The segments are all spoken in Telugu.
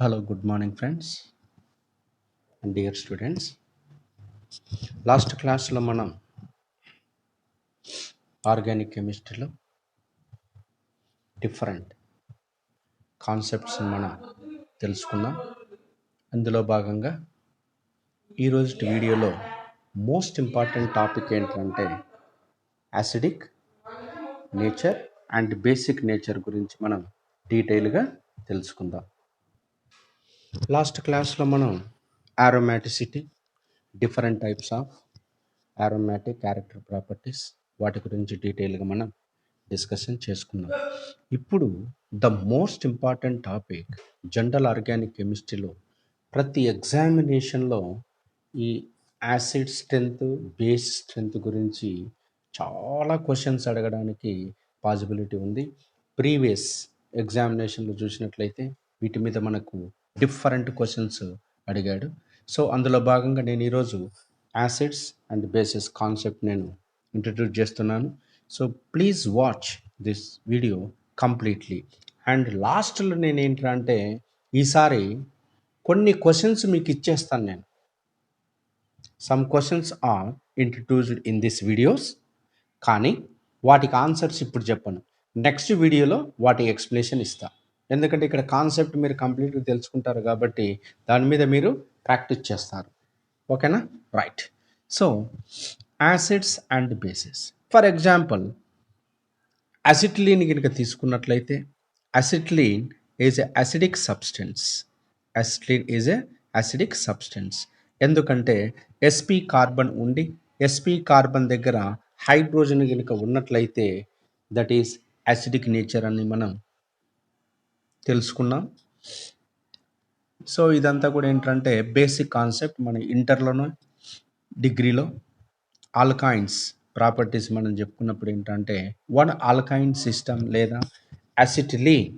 Hello, good morning, friends and dear students. Last క్లాస్లో మనం ఆర్గానిక్ కెమిస్ట్రీలో డిఫరెంట్ కాన్సెప్ట్స్ మనం తెలుసుకున్నాం. అందులో భాగంగా ఈరోజు వీడియోలో మోస్ట్ ఇంపార్టెంట్ టాపిక్ ఏంటంటే acidic nature and basic nature గురించి మనం డీటెయిల్గా తెలుసుకుందాం. లాస్ట్ క్లాస్లో మనం aromaticity, different types of aromatic character properties వాటి గురించి డీటెయిల్గా మనం డిస్కషన్ చేసుకున్నాం. ఇప్పుడు the most important topic general organic కెమిస్ట్రీలో ప్రతి ఎగ్జామినేషన్లో ఈ యాసిడ్ స్ట్రెంత్ బేస్ స్ట్రెంత్ గురించి చాలా క్వశ్చన్స్ అడగడానికి పాసిబిలిటీ ఉంది. ప్రీవియస్ ఎగ్జామినేషన్లో చూసినట్లయితే వీటి మీద మనకు డిఫరెంట్ క్వశ్చన్స్ అడిగాడు. సో అందులో భాగంగా నేను ఈరోజు యాసిడ్స్ అండ్ బేసిస్ కాన్సెప్ట్ నేను ఇంట్రడ్యూస్ చేస్తున్నాను. So please watch this video completely. And లాస్ట్లో నేను ఏంటంటే ఈసారి కొన్ని క్వశ్చన్స్ మీకు ఇచ్చేస్తాను నేను. Some questions are introduced in this videos, కానీ వాటికి ఆన్సర్స్ ఇప్పుడు చెప్పను. నెక్స్ట్ వీడియోలో వాటి ఎక్స్ప్లెనేషన్ ఇస్తా. ఎందుకంటే ఇక్కడ కాన్సెప్ట్ మీరు కంప్లీట్గా తెలుసుకుంటారు కాబట్టి దాని మీద మీరు ప్రాక్టీస్ చేస్తారు. ఓకేనా? Right. So acids and bases. For example acetylene కనుక తీసుకున్నట్లయితే acetylene is a acidic substance. Acetylene is a acidic substance. ఎందుకంటే ఎస్పీ కార్బన్ ఉండి ఎస్పీ కార్బన్ దగ్గర హైడ్రోజన్ కనుక ఉన్నట్లయితే దట్ ఈస్ అసిడిక్ నేచర్ అని మనం తెలుసుకున్నాం. సో ఇదంతా కూడా ఏంటంటే బేసిక్ కాన్సెప్ట్ మన ఇంటర్లోనూ డిగ్రీలో ఆల్కైన్స్ ప్రాపర్టీస్ మనం చెప్పుకున్నప్పుడు ఏంటంటే వన్ ఆల్కైన్ సిస్టమ్ లేదా అసిటిలీన్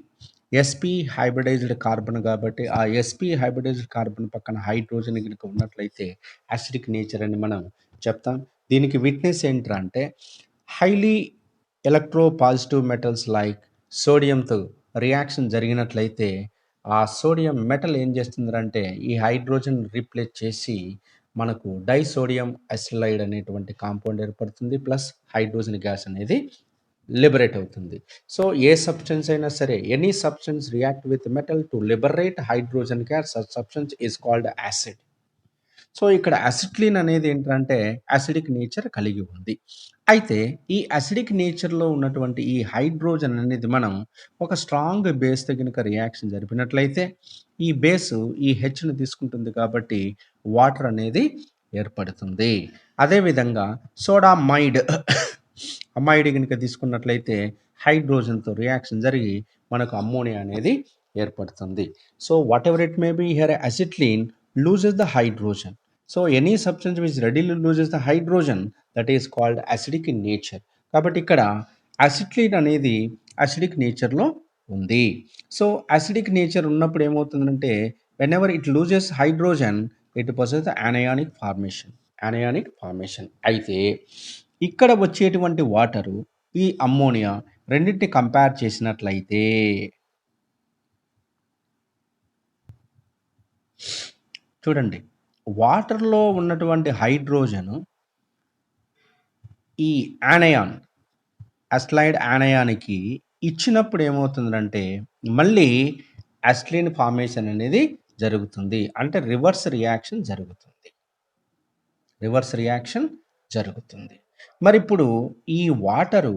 ఎస్పీ హైబ్రిడైజ్డ్ కార్బన్ కాబట్టి ఆ ఎస్పీ హైబ్రిడైజ్డ్ కార్బన్ పక్కన హైడ్రోజన్ కనుక ఉన్నట్లయితే అసిడిక్ నేచర్ అని మనం చెప్తాం. దీనికి విట్నెస్ ఏంటంటే highly electropositive metals like సోడియంతో రియాక్షన్ జరిగినట్లయితే ఆ సోడియం మెటల్ ఏం చేస్తుందంటే ఈ హైడ్రోజన్ రీప్లేస్ చేసి మనకు డైసోడియం అసిలైడ్ అనేటువంటి కాంపౌండ్ ఏర్పడుతుంది, ప్లస్ హైడ్రోజన్ గ్యాస్ అనేది లిబరేట్ అవుతుంది. సో ఏ సబ్స్టెన్స్ అయినా సరే any substance react with metal to liberate hydrogen gas, substance is called acid. So ఇక్కడ అసిటిలిన్ అనేది ఏంటంటే అసిడిక్ నేచర్ కలిగి ఉంది. అయితే ఈ అసిడిక్ నేచర్లో ఉన్నటువంటి ఈ హైడ్రోజన్ అనేది మనం ఒక స్ట్రాంగ్ బేస్తో కనుక రియాక్షన్ జరిపినట్లయితే ఈ బేసు ఈ హెచ్ను తీసుకుంటుంది కాబట్టి వాటర్ అనేది ఏర్పడుతుంది. అదేవిధంగా సోడామైడ్ అమైడ్ కనుక తీసుకున్నట్లయితే హైడ్రోజన్తో రియాక్షన్ జరిగి మనకు అమ్మోనియా అనేది ఏర్పడుతుంది. So whatever it may be here acetylene loses the hydrogen. So any substance which readily loses the hydrogen, that is called acidic in nature. కాబట్టి ఇక్కడ అసిటిలిన్ అనేది అసిడిక్ నేచర్లో ఉంది. సో అసిడిక్ నేచర్ ఉన్నప్పుడు ఏమవుతుందంటే whenever it loses hydrogen it possess anionic formation. అయితే ఇక్కడ వచ్చేటువంటి వాటరు ఈ అమ్మోనియా రెండింటిని కంపేర్ చేసినట్లయితే చూడండి, వాటర్లో ఉన్నటువంటి హైడ్రోజను ఈ యానయాన్ అస్లైడ్ యానయానికి ఇచ్చినప్పుడు ఏమవుతుందంటే మళ్ళీ అస్లిన్ ఫార్మేషన్ అనేది జరుగుతుంది. అంటే రివర్స్ రియాక్షన్ జరుగుతుంది. మరి ఇప్పుడు ఈ వాటరు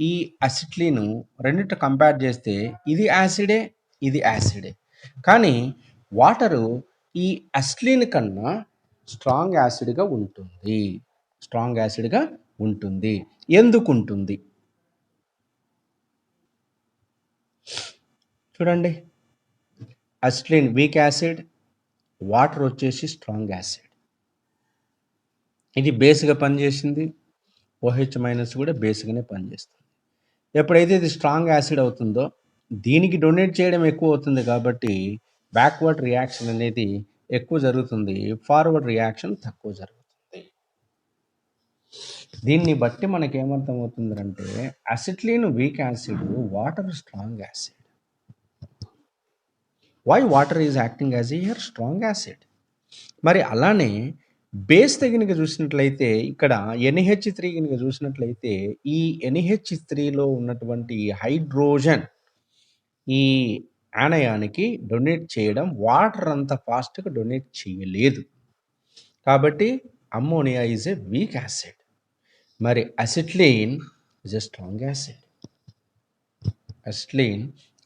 ఈ అసిటిలిన్ రెండింటి కంపేర్ చేస్తే ఇది యాసిడే, కానీ వాటరు ఈ అసిటిలిన్ కన్నా స్ట్రాంగ్ యాసిడ్గా ఉంటుంది. ఎందుకు ఉంటుంది చూడండి. అసిటిలిన్ వీక్ యాసిడ్, వాటర్ వచ్చేసి స్ట్రాంగ్ యాసిడ్. ఇది బేస్గా పనిచేసింది, OH- కూడా బేస్గానే పనిచేస్తుంది. ఎప్పుడైతే ఇది స్ట్రాంగ్ యాసిడ్ అవుతుందో దీనికి డొనేట్ చేయడం ఎక్కువ అవుతుంది కాబట్టి బ్యాక్వర్డ్ రియాక్షన్ అనేది ఎక్కువ జరుగుతుంది, ఫార్వర్డ్ రియాక్షన్ తక్కువ జరుగుతుంది. దీన్ని బట్టి మనకి ఏమర్థమవుతుందంటే acetylene weak acid, water strong acid. Why water is acting as a here strong acid. మరి అలానే బేస్ గనుక చూసినట్లయితే ఇక్కడ NH3 గనుక చూసినట్లయితే ఈ NH3లో ఉన్నటువంటి హైడ్రోజన్ ఈ యానయానికి డొనేట్ చేయడం వాటర్ అంత ఫాస్ట్గా డొనేట్ చేయలేదు. కాబట్టి ammonia is a weak acid. మరి acetylene is a strong acid. Acetylene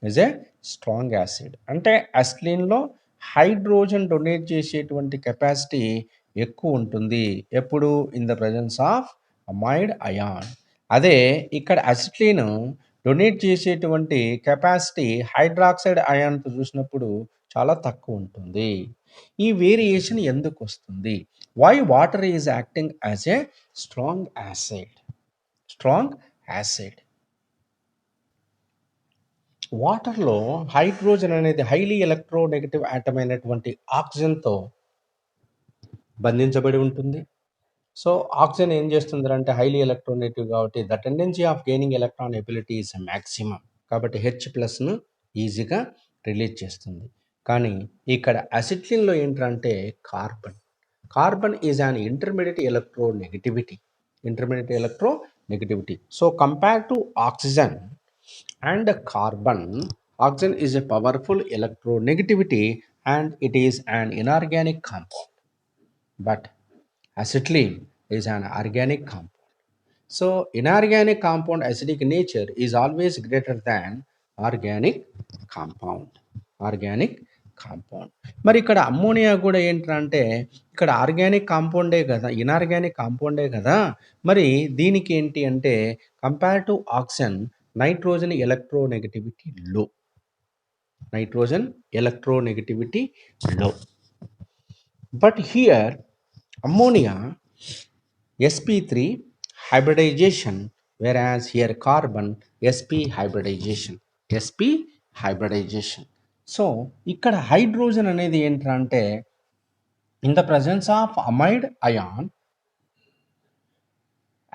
is a strong acid. అంటే అసిట్లీన్లో హైడ్రోజన్ డొనేట్ చేసేటువంటి కెపాసిటీ ఎక్కువ ఉంటుంది ఎప్పుడు in the presence of amide ion. అదే ఇక్కడ అసిట్లీన్ డొనేట్ చేసేటువంటి కెపాసిటీ హైడ్రాక్సైడ్ అయాన్తో చూసినప్పుడు చాలా తక్కువ ఉంటుంది. ఈ వేరియేషన్ ఎందుకు వస్తుంది? Why water is acting as a strong acid. Strong acid వాటర్లో హైడ్రోజన్ అనేది హైలీ ఎలక్ట్రోనెగటివ్ ఆటమ్ అయినటువంటి ఆక్సిజన్తో బంధించబడి ఉంటుంది. సో ఆక్సిజన్ ఏం చేస్తుంది అంటే హైలీ ఎలక్ట్రోనెగటివ్ కాబట్టి the tendency of gaining electron ability is maximum. కాబట్టి H+ను ఈజీగా రిలీజ్ చేస్తుంది. కానీ ఇక్కడ అసిట్లిన్లో ఏంటంటే carbon is an intermediate electronegativity. So compare to oxygen and carbon, oxygen is a powerful electronegativity and it is an inorganic compound, but acetylene is an organic compound. So inorganic compound acidic nature is always greater than organic compound. మరి ఇక్కడ అమ్మోనియా కూడా ఏంటంటే ఇక్కడ ఆర్గానిక్ కాంపౌండే కదా, ఇనార్గానిక్ కాంపౌండే కదా. మరి దీనికి ఏంటి అంటే compare to oxygen nitrogen electronegativity లో. But here ammonia sp3 hybridization, whereas here carbon sp hybridization. So ఇక్కడ హైడ్రోజన్ అనేది ఏంటంటే in the presence of amide ion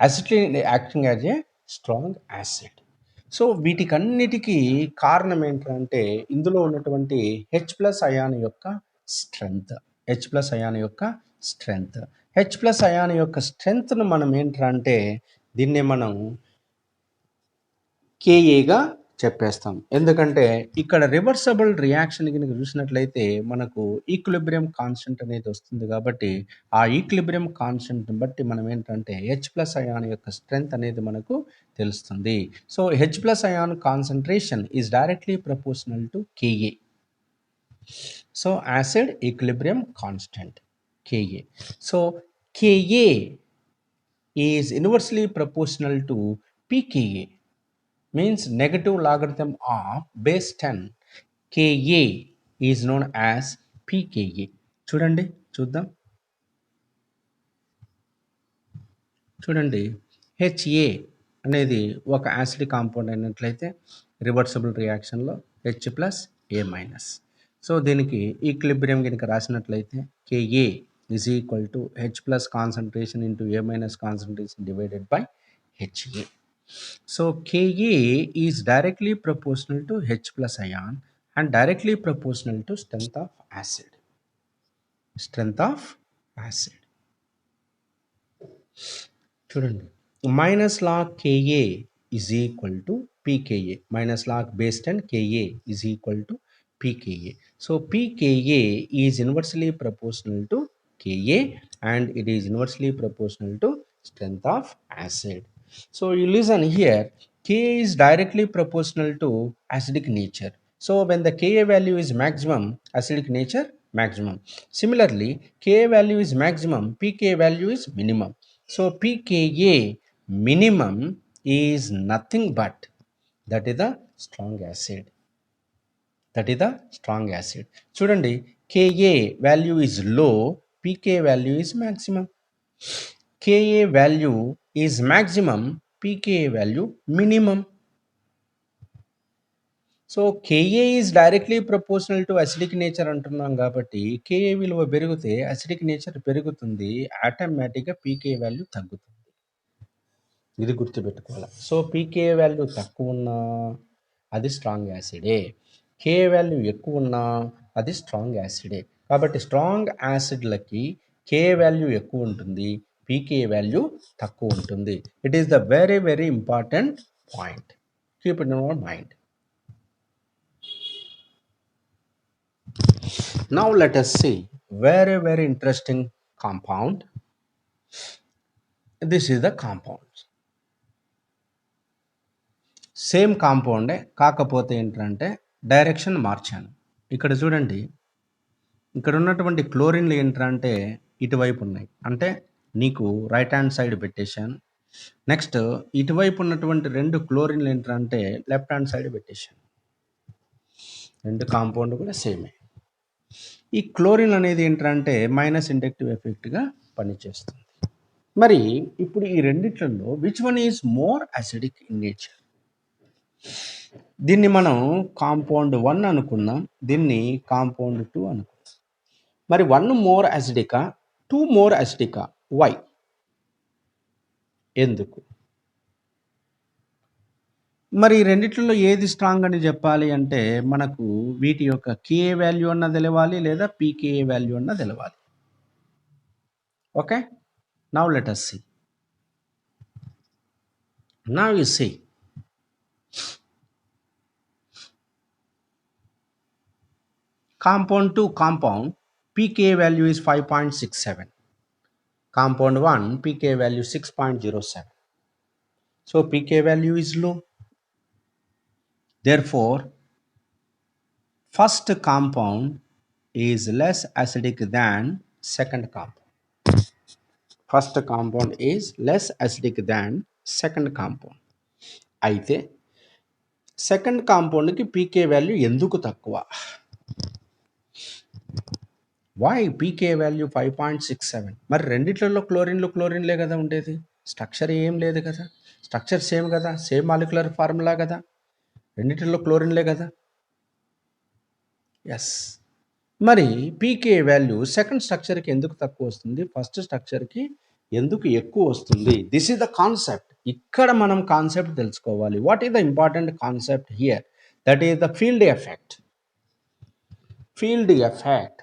acetylene acting as a strong acid. So వీటికన్నిటికీ కారణం ఏంటంటే ఇందులో ఉన్నటువంటి H+ అయాన్ యొక్క స్ట్రెంగ్త్ను మనం ఏంటంటే దీన్నే మనం KAగా చెప్పేస్తాం. ఎందుకంటే ఇక్కడ రివర్సబుల్ రియాక్షన్ కనుక చూసినట్లయితే మనకు ఈక్విలిబ్రియం కాన్స్టెంట్ అనేది వస్తుంది. కాబట్టి ఆ ఈక్విలిబ్రియం కాన్స్టెంట్ని బట్టి మనం ఏంటంటే H+ అయాన్ యొక్క స్ట్రెంగ్త్ అనేది మనకు తెలుస్తుంది. So H+ ion concentration is directly proportional to KA. So acid equilibrium constant KA. So KA is inversely proportional to pKa. means negative logarithm of base 10 Ka is known as pKa. చూడండి HA అనేది ఒక యాసిడ్ కాంపౌండ్ అయినట్లయితే రివర్సబుల్ రియాక్షన్లో H+A-. సో దీనికి ఈక్విలిబ్రియం కనుక రాసినట్లయితే Ka is equal to H+ concentration into A- concentration divided by HA. So Ka is directly proportional to H+ ion and directly proportional to strength of acid. చూడండి minus log Ka is equal to pKa. minus log base 10 Ka is equal to pKa. So pKa is inversely proportional to Ka and it is inversely proportional to strength of acid. So you listen here, Ka is directly proportional to acidic nature. So when the Ka value is maximum, acidic nature maximum. Similarly, Ka value is maximum, pKa value is minimum. So pKa minimum is nothing but that is the strong acid. చూడండి Ka value is low, pKa value is maximum. Ka value is maximum, pKa value minimum. So Ka is directly proportional to acidic nature అంటున్నాం కాబట్టి Ka విలువ పెరిగితే acidic nature పెరుగుతుంది, ఆటోమేటిక్గా pKa వాల్యూ తగ్గుతుంది. ఇది గుర్తుపెట్టుకోవాలి. సో pKa వాల్యూ తక్కువ ఉన్నా అది స్ట్రాంగ్ యాసిడే, Ka వాల్యూ ఎక్కువ ఉన్నా అది స్ట్రాంగ్ యాసిడే. కాబట్టి స్ట్రాంగ్ యాసిడ్లకి కే వాల్యూ ఎక్కువ ఉంటుంది, పీకే వాల్యూ తక్కువ ఉంటుంది. It is the very very important point. Keep it in our mind. Now let us see very very interesting compound. This is the compound. Same కాంపౌండే, కాకపోతే ఏంటంటే డైరెక్షన్ మార్చాను. ఇక్కడ చూడండి, ఇక్కడ ఉన్నటువంటి క్లోరిన్లు ఏంటంటే ఇటువైపు ఉన్నాయి, అంటే నీకు రైట్ హ్యాండ్ సైడ్ పెట్టేశాను. నెక్స్ట్ ఇటువైపు ఉన్నటువంటి 2 క్లోరిన్లు ఏంటంటే లెఫ్ట్ హ్యాండ్ సైడ్ పెట్టేశాను. 2 కాంపౌండ్ కూడా సేమే. ఈ క్లోరిన్ అనేది ఏంటంటే మైనస్ ఇండక్టివ్ ఎఫెక్ట్గా పనిచేస్తుంది. మరి ఇప్పుడు ఈ రెండిట్లలో which one is more acidic in nature? దీన్ని మనం కాంపౌండ్ 1 అనుకున్నాం, దీన్ని కాంపౌండ్ 2 అనుకున్నాం. మరి 1 మోర్ అసిడికా, 2 మోర్ అసిడికా? వై? ఎందుకు? మరి రెండిట్లలో ఏది స్ట్రాంగ్ అని చెప్పాలి అంటే మనకు వీటి యొక్క కేఏ వాల్యూ అన్న తెలవాలి, లేదా పీకేఏ వాల్యూ అన్న తెలవాలి. Okay, now let us see. Now you see, compound 2 compound pKa value is 5.67, compound 1 pKa value 6.07. So pKa value is low, therefore first compound is less acidic than second compound. First compound is less acidic than second compound. అయితే సెకండ్ కాంపౌండ్కి పీకే వాల్యూ ఎందుకు తక్కువ? Why pK value 5.67? మరి రెండిట్లలో క్లోరిన్లే కదా ఉండేది, స్ట్రక్చర్ ఏం లేదు కదా, స్ట్రక్చర్ సేమ్ కదా, సేమ్ మాలిక్యులర్ ఫార్ములా కదా, రెండిట్లలో క్లోరిన్లే కదా. ఎస్, మరి పీకే వాల్యూ సెకండ్ స్ట్రక్చర్కి ఎందుకు తక్కువ వస్తుంది, ఫస్ట్ స్ట్రక్చర్కి ఎందుకు ఎక్కువ వస్తుంది? This is the concept. ఇక్కడ మనం కాన్సెప్ట్ తెలుసుకోవాలి. What is the important concept here? That is the field effect. Field effect,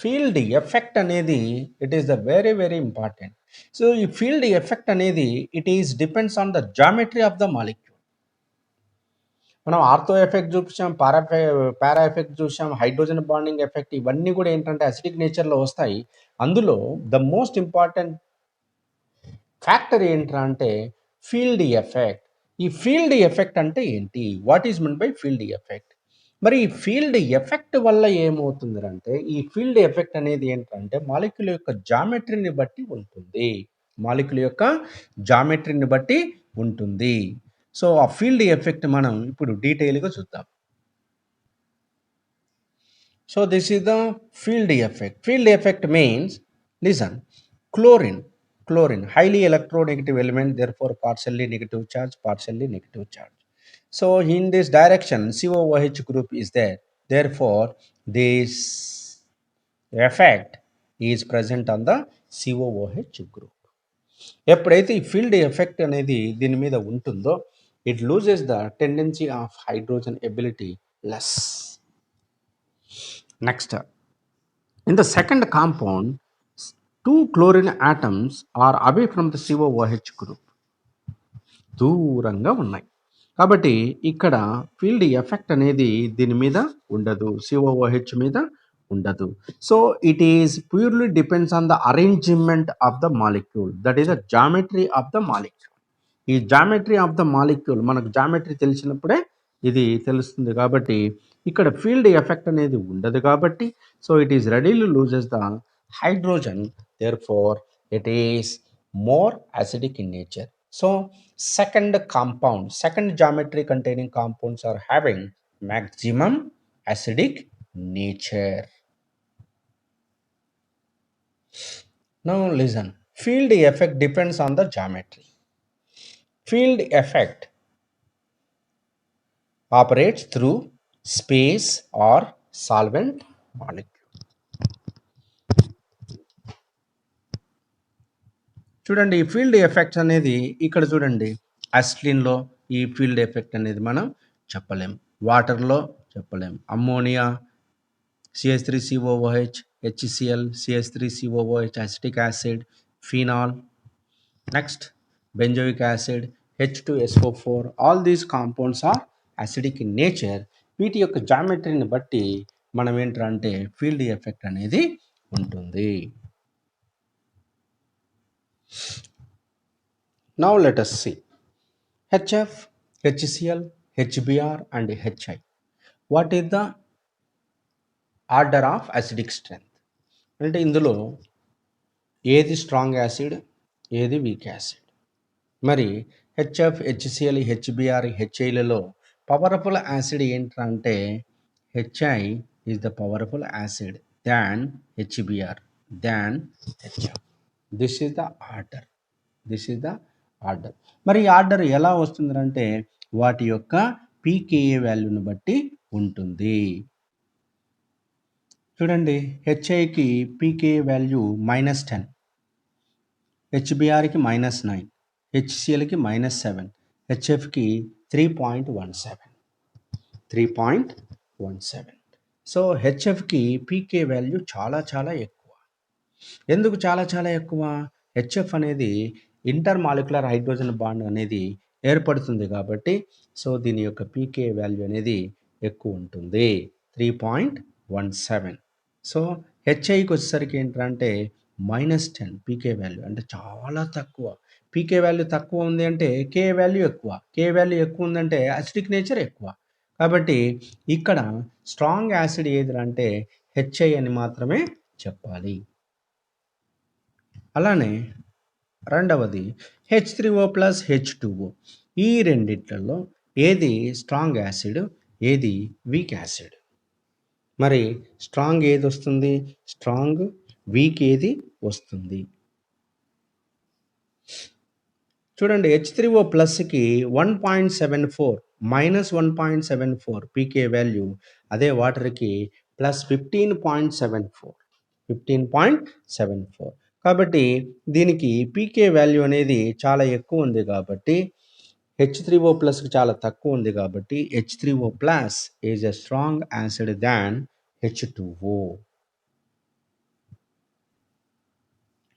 field effect అనేది it is the very very important. So ఈ ఫీల్డ్ ఎఫెక్ట్ అనేది it is depends on the geometry of the molecule. మనం ఆర్థో ఎఫెక్ట్ చూపించాం, పారా ఎఫెక్ట్ చూసాం, హైడ్రోజన్ బాండింగ్ ఎఫెక్ట్, ఇవన్నీ కూడా ఏంటంటే అసిడిక్ నేచర్లో వస్తాయి. అందులో ద మోస్ట్ ఇంపార్టెంట్ ఫ్యాక్టర్ ఏంటంటే ఫీల్డ్ ఎఫెక్ట్. ఈ ఫీల్డ్ ఎఫెక్ట్ అంటే ఏంటి? What is mean by field effect? మరి ఈ ఫీల్డ్ ఎఫెక్ట్ వల్ల ఏమవుతుందంటే, ఈ ఫీల్డ్ ఎఫెక్ట్ అనేది ఏంటంటే మాలిక్యూల్ యొక్క జామెట్రీని బట్టి ఉంటుంది, మాలిక్యూల్ యొక్క జామెట్రీని బట్టి ఉంటుంది. సో ఆ ఫీల్డ్ ఎఫెక్ట్ మనం ఇప్పుడు డీటెయిల్గా చూద్దాం. So this is the field effect. Field effect means, listen, chlorine highly electronegative element, therefore partially negative charge. So in this direction COOH group is there, therefore this effect is present on the COOH group. ఎప్పుడైతే ఈ ఫీల్డ్ ఎఫెక్ట్ అనేది దీని మీద ఉంటుందో, it loses the tendency of hydrogen ability less. Next, in the second compound 2 chlorine atoms are away from the COOH group, దూరంగా ఉన్నాయి. కాబట్టి ఇక్కడ ఫీల్డ్ ఎఫెక్ట్ అనేది దీని మీద ఉండదు, COOH మీద ఉండదు. So it is purely depends on the arrangement of the molecule, that is the geometry of the molecule. ఈ జామెట్రీ ఆఫ్ ద మాలిక్యూల్ మనకు జామెట్రీ తెలిసినప్పుడే ఇది తెలుస్తుంది. కాబట్టి ఇక్కడ ఫీల్డ్ ఎఫెక్ట్ అనేది ఉండదు కాబట్టి, so it is readily loses the hydrogen, therefore it is more acidic in nature. So second geometry containing compounds are having maximum acidic nature. Now listen, field effect depends on the geometry. Field effect operates through space or solvent molecule. చూడండి, ఈ ఫీల్డ్ ఎఫెక్ట్స్ అనేది ఇక్కడ చూడండి, అసిడ్లో ఈ ఫీల్డ్ ఎఫెక్ట్ అనేది మనం చెప్పలేం, వాటర్లో చెప్పలేం, ammonia, CH3COOH, HCl, CH3COOH, acetic acid, phenol. Next, benzoic acid, H2SO4. All these compounds are acidic in nature. వీటి యొక్క జామెట్రీని బట్టి మనం ఏంటంటే ఫీల్డ్ ఎఫెక్ట్ అనేది ఉంటుంది. Now let us see HF, HCl, HBr and HI. What is the order of acidic strength? అంటే ఇందులో ఏది స్ట్రాంగ్ యాసిడ్, ఏది వీక్ యాసిడ్? మరి హెచ్ఎఫ్, హెచ్సిఎల్, హెచ్బిఆర్, హెచ్ఐలలో పవర్ఫుల్ యాసిడ్ ఏంటంటే HI is the powerful acid than HBr than HF. This is the order. This is the order. మరి ఈ ఆర్డర్ ఎలా వస్తుందంటే వాటి యొక్క పీకేఏ వాల్యూని బట్టి ఉంటుంది. చూడండి, హెచ్ఐకి పీకేఏ వాల్యూ -10, హెచ్బిఆర్కి -9, హెచ్సిఎల్కి -7, హెచ్ఎఫ్కి 3.17. సో హెచ్ఎఫ్కి పీకే వాల్యూ చాలా చాలా ఎక్కువ. ఎందుకు చాలా చాలా ఎక్కువ? హెచ్ఎఫ్ అనేది ఇంటర్ మాలిక్యులర్ హైడ్రోజన్ బాండ్ అనేది ఏర్పడుతుంది కాబట్టి సో దీని యొక్క పీకే వాల్యూ అనేది ఎక్కువ ఉంటుంది, 3.17. సో హెచ్ఐకి వచ్చేసరికి ఏంటంటే -10 పీకే వాల్యూ, అంటే చాలా తక్కువ. పీకే వాల్యూ తక్కువ ఉంది అంటే కే వాల్యూ ఎక్కువ, కే వాల్యూ ఎక్కువ ఉందంటే అసిడిక్ నేచర్ ఎక్కువ. కాబట్టి ఇక్కడ స్ట్రాంగ్ యాసిడ్ ఏది అంటే హెచ్ఐ అని మాత్రమే చెప్పాలి. అలానే రెండవది H3O ప్లస్ H2O. ఈ రెండిట్లలో ఏది స్ట్రాంగ్ యాసిడ్, ఏది వీక్ యాసిడ్? మరి స్ట్రాంగ్ ఏది వస్తుంది, స్ట్రాంగ్ వీక్ ఏది వస్తుంది? చూడండి, H3O ప్లస్కి 1.74 -1.74 పీకే వాల్యూ, అదే వాటర్కి +15.74. కాబట్టి దీనికి పీకే వాల్యూ అనేది చాలా ఎక్కువ ఉంది కాబట్టి H3O ప్లస్కి చాలా తక్కువ ఉంది కాబట్టి H3O plus is a strong acid than H2O.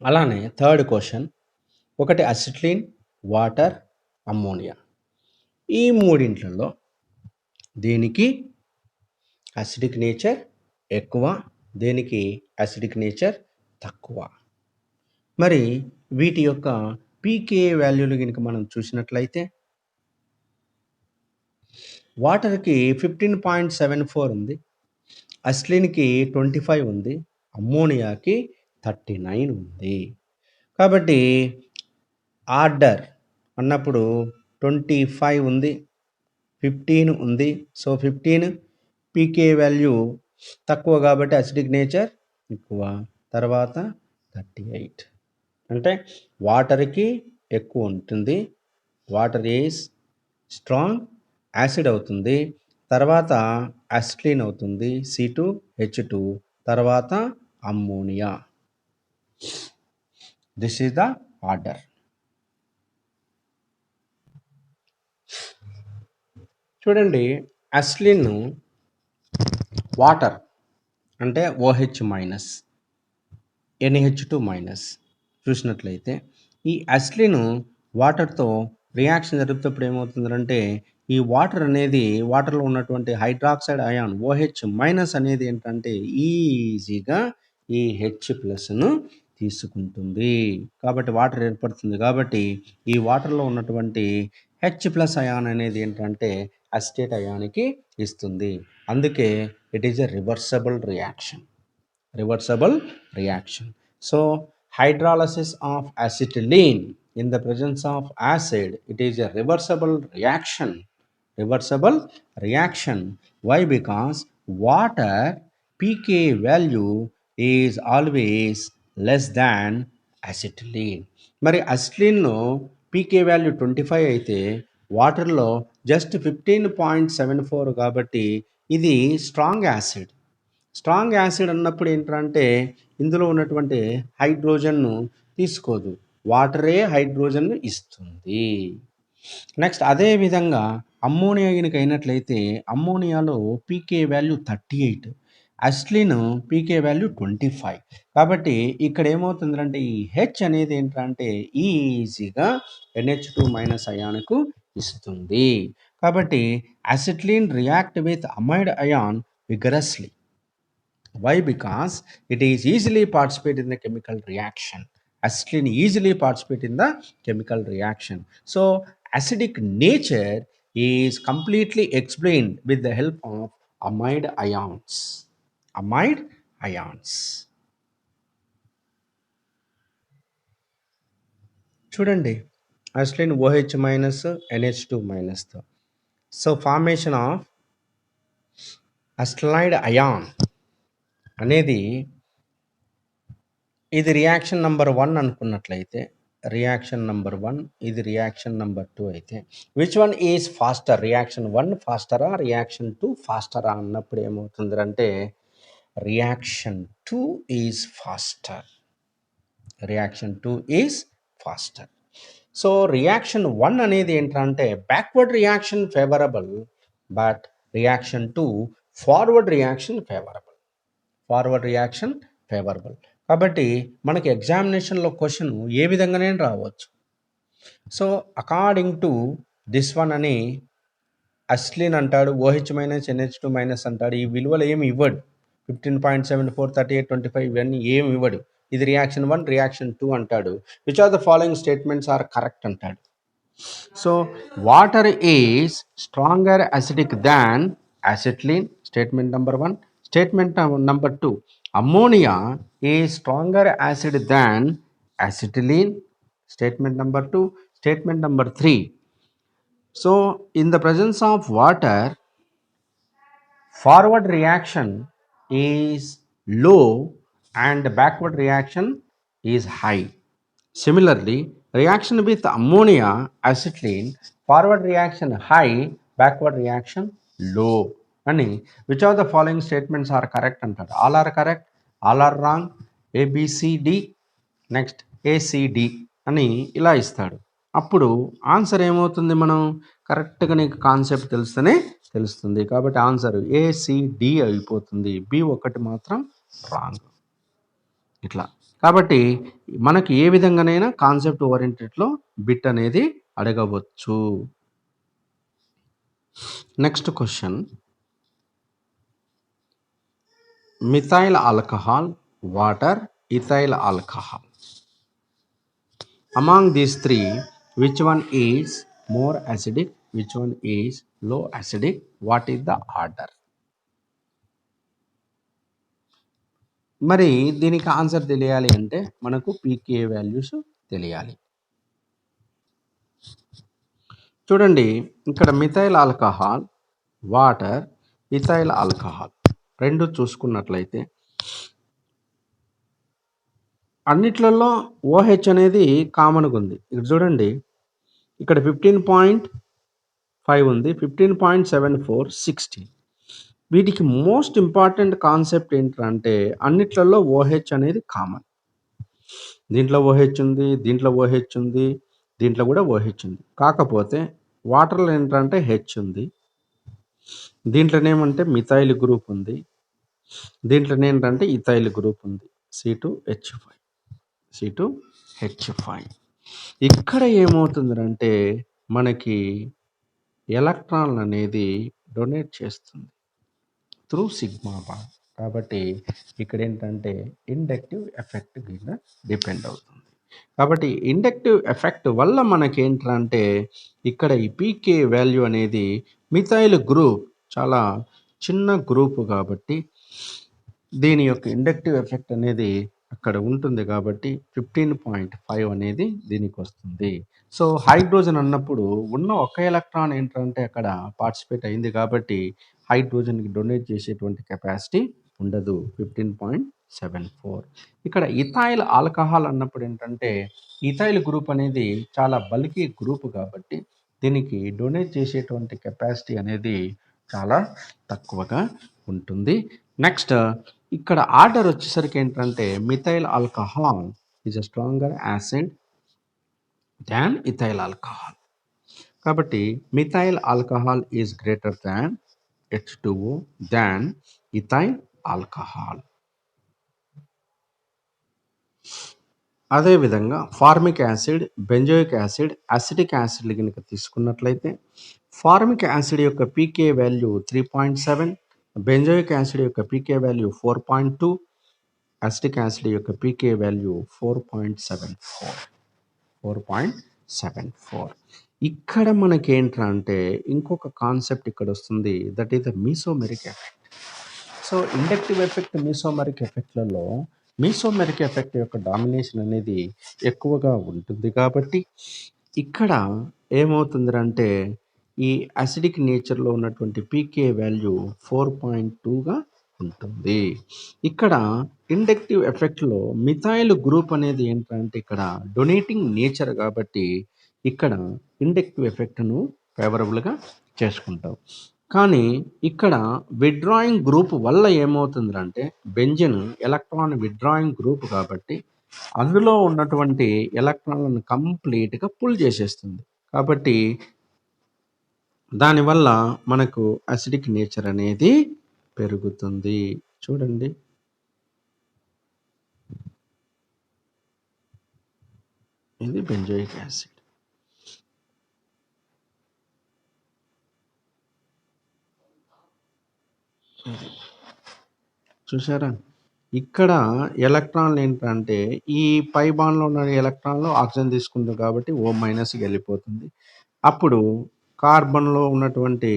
అలానే థర్డ్ క్వశ్చన్, ఒకటి అసిటిలిన్, వాటర్, అమ్మోనియా. ఈ మూడింట్లలో దేనికి అసిడిక్ నేచర్ ఎక్కువ, దేనికి అసిడిక్ నేచర్ తక్కువ? మరి వీటి యొక్క పీకే వాల్యూలు కనుక మనం చూసినట్లయితే వాటర్కి 15.74 ఉంది, అసిటిలిన్కి 25 ఉంది, అమ్మోనియాకి 39 ఉంది. కాబట్టి ఆర్డర్ అన్నప్పుడు 25 ఉంది, 15 ఉంది. సో 15 పీకే వాల్యూ తక్కువ కాబట్టి అసిడిక్ నేచర్ ఎక్కువ. తర్వాత 38 అంటే వాటర్కి ఎక్కువ ఉంటుంది, వాటర్ ఈజ్ స్ట్రాంగ్ యాసిడ్ అవుతుంది. తర్వాత అసిటిలిన్ అవుతుంది, C2H2, తర్వాత ammonia. This is the order. చూడండి, అసిటిలిన్ వాటర్ అంటే OH మైనస్, NH2 చూసినట్లయితే ఈ అసిటిలిన్ వాటర్తో రియాక్షన్ జరుగుతున్నప్పుడు ఏమవుతుందంటే ఈ వాటర్ అనేది వాటర్లో ఉన్నటువంటి హైడ్రాక్సైడ్ అయాన్ OH- అనేది ఏంటంటే ఈజీగా ఈ H+ను తీసుకుంటుంది. కాబట్టి వాటర్ ఏర్పడుతుంది. కాబట్టి ఈ వాటర్లో ఉన్నటువంటి H+ అయాన్ అనేది ఏంటంటే అసిటేట్ అయాన్కి ఇస్తుంది. అందుకే it is a reversible reaction. So hydrolysis of acetylene in the presence of acid, it is a reversible reaction. Why? Because water pK value is always less than acetylene. మరి అసిటిలిన్లో పీకే వాల్యూ 25 అయితే వాటర్లో జస్ట్ 15.74 కాబట్టి ఇది స్ట్రాంగ్ యాసిడ్. స్ట్రాంగ్ యాసిడ్ అన్నప్పుడు ఏంటంటే ఇందులో ఉన్నటువంటి హైడ్రోజన్ను తీసుకోదు, వాటరే హైడ్రోజన్ను ఇస్తుంది. నెక్స్ట్ అదేవిధంగా అమ్మోనియా కనుక అయినట్లయితే అమ్మోనియాలో పీకే వాల్యూ 38, అసిటిలిన్ పీకే వాల్యూ 25. కాబట్టి ఇక్కడ ఏమవుతుందంటే ఈ హెచ్ అనేది ఏంటంటే ఈజీగా NH2 మైనస్ అయాన్కు ఇస్తుంది. కాబట్టి acetylene react with amide ion vigorously. Why? Because it is easily participate in the chemical reaction. Acetylene easily participate in the chemical reaction. So acidic nature is completely explained with the help of amide ions. Amide ions. చూడండి acetylene OH minus NH2 minus. So formation of acetylide ion అనేది ఇది రియాక్షన్ నెంబర్ 1 అనుకున్నట్లయితే రియాక్షన్ నెంబర్ 1, ఇది రియాక్షన్ నెంబర్ 2 అయితే which one is faster? Reaction 1 ఫాస్టరా, రియాక్షన్ 2 ఫాస్టరా అన్నప్పుడు ఏమవుతుందంటే reaction 2 is faster. Reaction 2 is faster. So reaction 1 అనేది ఏంటంటే backward reaction favourable, but reaction 2 forward reaction favourable. Forward reaction favourable. కాబట్టి మనకి ఎగ్జామినేషన్లో క్వశ్చన్ ఏ విధంగానే రావచ్చు. So according to this one అని అసిటిలిన్ అంటాడు, OH మైనస్ NH2 మైనస్ అంటాడు. ఈ విలువలు ఏమి ఇవ్వడు. 15.74, 38, 25 ఇవన్నీ ఏమి ఇవ్వడు. ఇది రియాక్షన్ 1, రియాక్షన్ 2 అంటాడు. Which are the following statements are correct అంటాడు. So water is stronger acidic than acetylene, statement number 1. Statement number 2, ammonia is stronger acid than acetylene, statement number 2. Statement number 3, so in the presence of water, forward reaction is low and backward reaction is high. Similarly, reaction with ammonia, acetylene, forward reaction high, backward reaction low. అని which of the following statements are correct అంటారు. All are correct, all are wrong, ABCD, next ACD అని ఇలా ఇస్తాడు. అప్పుడు ఆన్సర్ ఏమవుతుంది? మనం కరెక్ట్గా నీకు కాన్సెప్ట్ తెలిస్తేనే తెలుస్తుంది. కాబట్టి ఆన్సర్ ACD అయిపోతుంది. B1 మాత్రం రాంగ్. ఇట్లా కాబట్టి మనకి ఏ విధంగానైనా కాన్సెప్ట్ ఓరియంటెడ్లో బిట్ అనేది అడగవచ్చు. Next question, methyl alcohol, water, ethyl alcohol. Among these 3 which one is more acidic, which one is low acidic, what is the order? మరి దీనికి ఆన్సర్ తెలియాలి అంటే మనకు pKa వాల్యూస్ తెలియాలి. చూడండి ఇక్కడ methyl alcohol, water, ethyl alcohol రెండు చూసుకున్నట్లయితే అన్నిట్లలో OH అనేది కామన్గా ఉంది. ఇక్కడ చూడండి ఇక్కడ 15.5 ఉంది, 15.74, 16. వీటికి మోస్ట్ ఇంపార్టెంట్ కాన్సెప్ట్ ఏంటంటే అన్నిట్లలో OH అనేది కామన్. దీంట్లో OH ఉంది, దీంట్లో OH ఉంది, దీంట్లో కూడా OH ఉంది. కాకపోతే వాటర్లో ఏంటంటే H ఉంది, దీంట్లోనేమంటే మిథైల్ గ్రూప్ ఉంది, దీంట్లో ఏంటంటే ఇథైల్ గ్రూప్ ఉంది, C2H5. ఇక్కడ ఏమవుతుందంటే మనకి ఎలక్ట్రాన్లు అనేది డొనేట్ చేస్తుంది త్రూ సిగ్మా బాండ్. కాబట్టి ఇక్కడ ఏంటంటే ఇండక్టివ్ ఎఫెక్ట్ కింద డిపెండ్ అవుతుంది. కాబట్టి ఇండక్టివ్ ఎఫెక్ట్ వల్ల మనకేంటంటే ఇక్కడ ఈ pK వాల్యూ అనేది మిథైల్ గ్రూప్ చాలా చిన్న గ్రూప్ కాబట్టి దీని యొక్క ఇండక్టివ్ ఎఫెక్ట్ అనేది అక్కడ ఉంటుంది. కాబట్టి 15.5 అనేది దీనికి వస్తుంది. సో హైడ్రోజన్ అన్నప్పుడు ఉన్న ఒక ఎలక్ట్రాన్ ఏంటంటే అక్కడ పార్టిసిపేట్ అయింది కాబట్టి హైడ్రోజన్కి డొనేట్ చేసేటువంటి కెపాసిటీ ఉండదు, 15.74. ఇక్కడ ఇథైల్ ఆల్కహాల్ అన్నప్పుడు ఏంటంటే ఇథైల్ గ్రూప్ అనేది చాలా బల్కీ గ్రూప్ కాబట్టి దీనికి డొనేట్ చేసేటువంటి కెపాసిటీ అనేది చాలా తక్కువగా ఉంటుంది. నెక్స్ట్ ఇక్కడ ఆర్డర్ వచ్చేసరికి ఏంటంటే methyl alcohol is a stronger acid than ethyl alcohol. కాబట్టి methyl alcohol is greater than H2O than ethyl alcohol. అదేవిధంగా formic acid, benzoic acid, acetic యాసిడ్లు కనుక తీసుకున్నట్లయితే ఫార్మిక్ యాసిడ్ యొక్క పీకే వాల్యూ 3.7, బెంజోయిక్ యాసిడ్ యొక్క పీకే వాల్యూ 4.2, అసిటిక్ యాసిడ్ యొక్క పీకే వాల్యూ 4.74. ఇక్కడ మనకేంట్రా అంటే ఇంకొక కాన్సెప్ట్ ఇక్కడ వస్తుంది, that is the mesomeric effect. So inductive effect, mesomeric ఎఫెక్ట్లలో మీసోమెరిక్ ఎఫెక్ట్ యొక్క డామినేషన్ అనేది ఎక్కువగా ఉంటుంది కాబట్టి ఇక్కడ ఏమవుతుందంటే ఈ అసిడిక్ నేచర్లో ఉన్నటువంటి పీకే వాల్యూ 4.2గా ఉంటుంది. ఇక్కడ ఇండక్టివ్ ఎఫెక్ట్లో మిథైల్ గ్రూప్ అనేది ఏంటంటే ఇక్కడ డొనేటింగ్ నేచర్ కాబట్టి ఇక్కడ ఇండక్టివ్ ఎఫెక్ట్ను ఫేవరబుల్గా చేసుకుంటాం. కానీ ఇక్కడ విత్డ్రాయింగ్ గ్రూప్ వల్ల ఏమవుతుందంటే బెంజిన్ ఎలక్ట్రాన్ విత్డ్రాయింగ్ గ్రూప్ కాబట్టి అందులో ఉన్నటువంటి ఎలక్ట్రాన్లను కంప్లీట్గా పుల్ చేసేస్తుంది. కాబట్టి దానివల్ల మనకు అసిడిక్ నేచర్ అనేది పెరుగుతుంది. చూడండి, ఇది బెంజోయిక్ యాసిడ్. చూసారా, ఇక్కడ ఎలక్ట్రాన్లు ఏంటంటే ఈ పై బాండ్లో ఉన్న ఎలక్ట్రాన్లు ఆక్సిజన్ తీసుకుంటుంది కాబట్టి O- వెళ్ళిపోతుంది. అప్పుడు కార్బన్లో ఉన్నటువంటి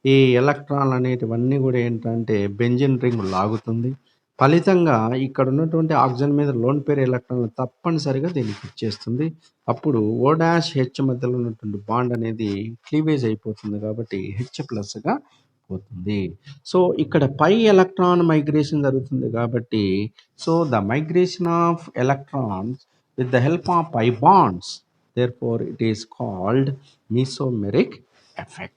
ఈ ఎలక్ట్రాన్లు అనేటివన్నీ కూడా ఏంటంటే బెంజిన్ రింగ్ లాగుతుంది. ఫలితంగా ఇక్కడ ఉన్నటువంటి ఆక్సిజన్ మీద లోన్ పేర్ ఎలక్ట్రాన్లు తప్పనిసరిగా దీనికి ఇచ్చేస్తుంది. అప్పుడు O-H మధ్యలో ఉన్నటువంటి బాండ్ అనేది క్లీవేజ్ అయిపోతుంది కాబట్టి H+గా పోతుంది. సో ఇక్కడ పై ఎలక్ట్రాన్ మైగ్రేషన్ జరుగుతుంది కాబట్టి so the migration of electrons with the help of pi bonds, therefore it is called mesomeric effect.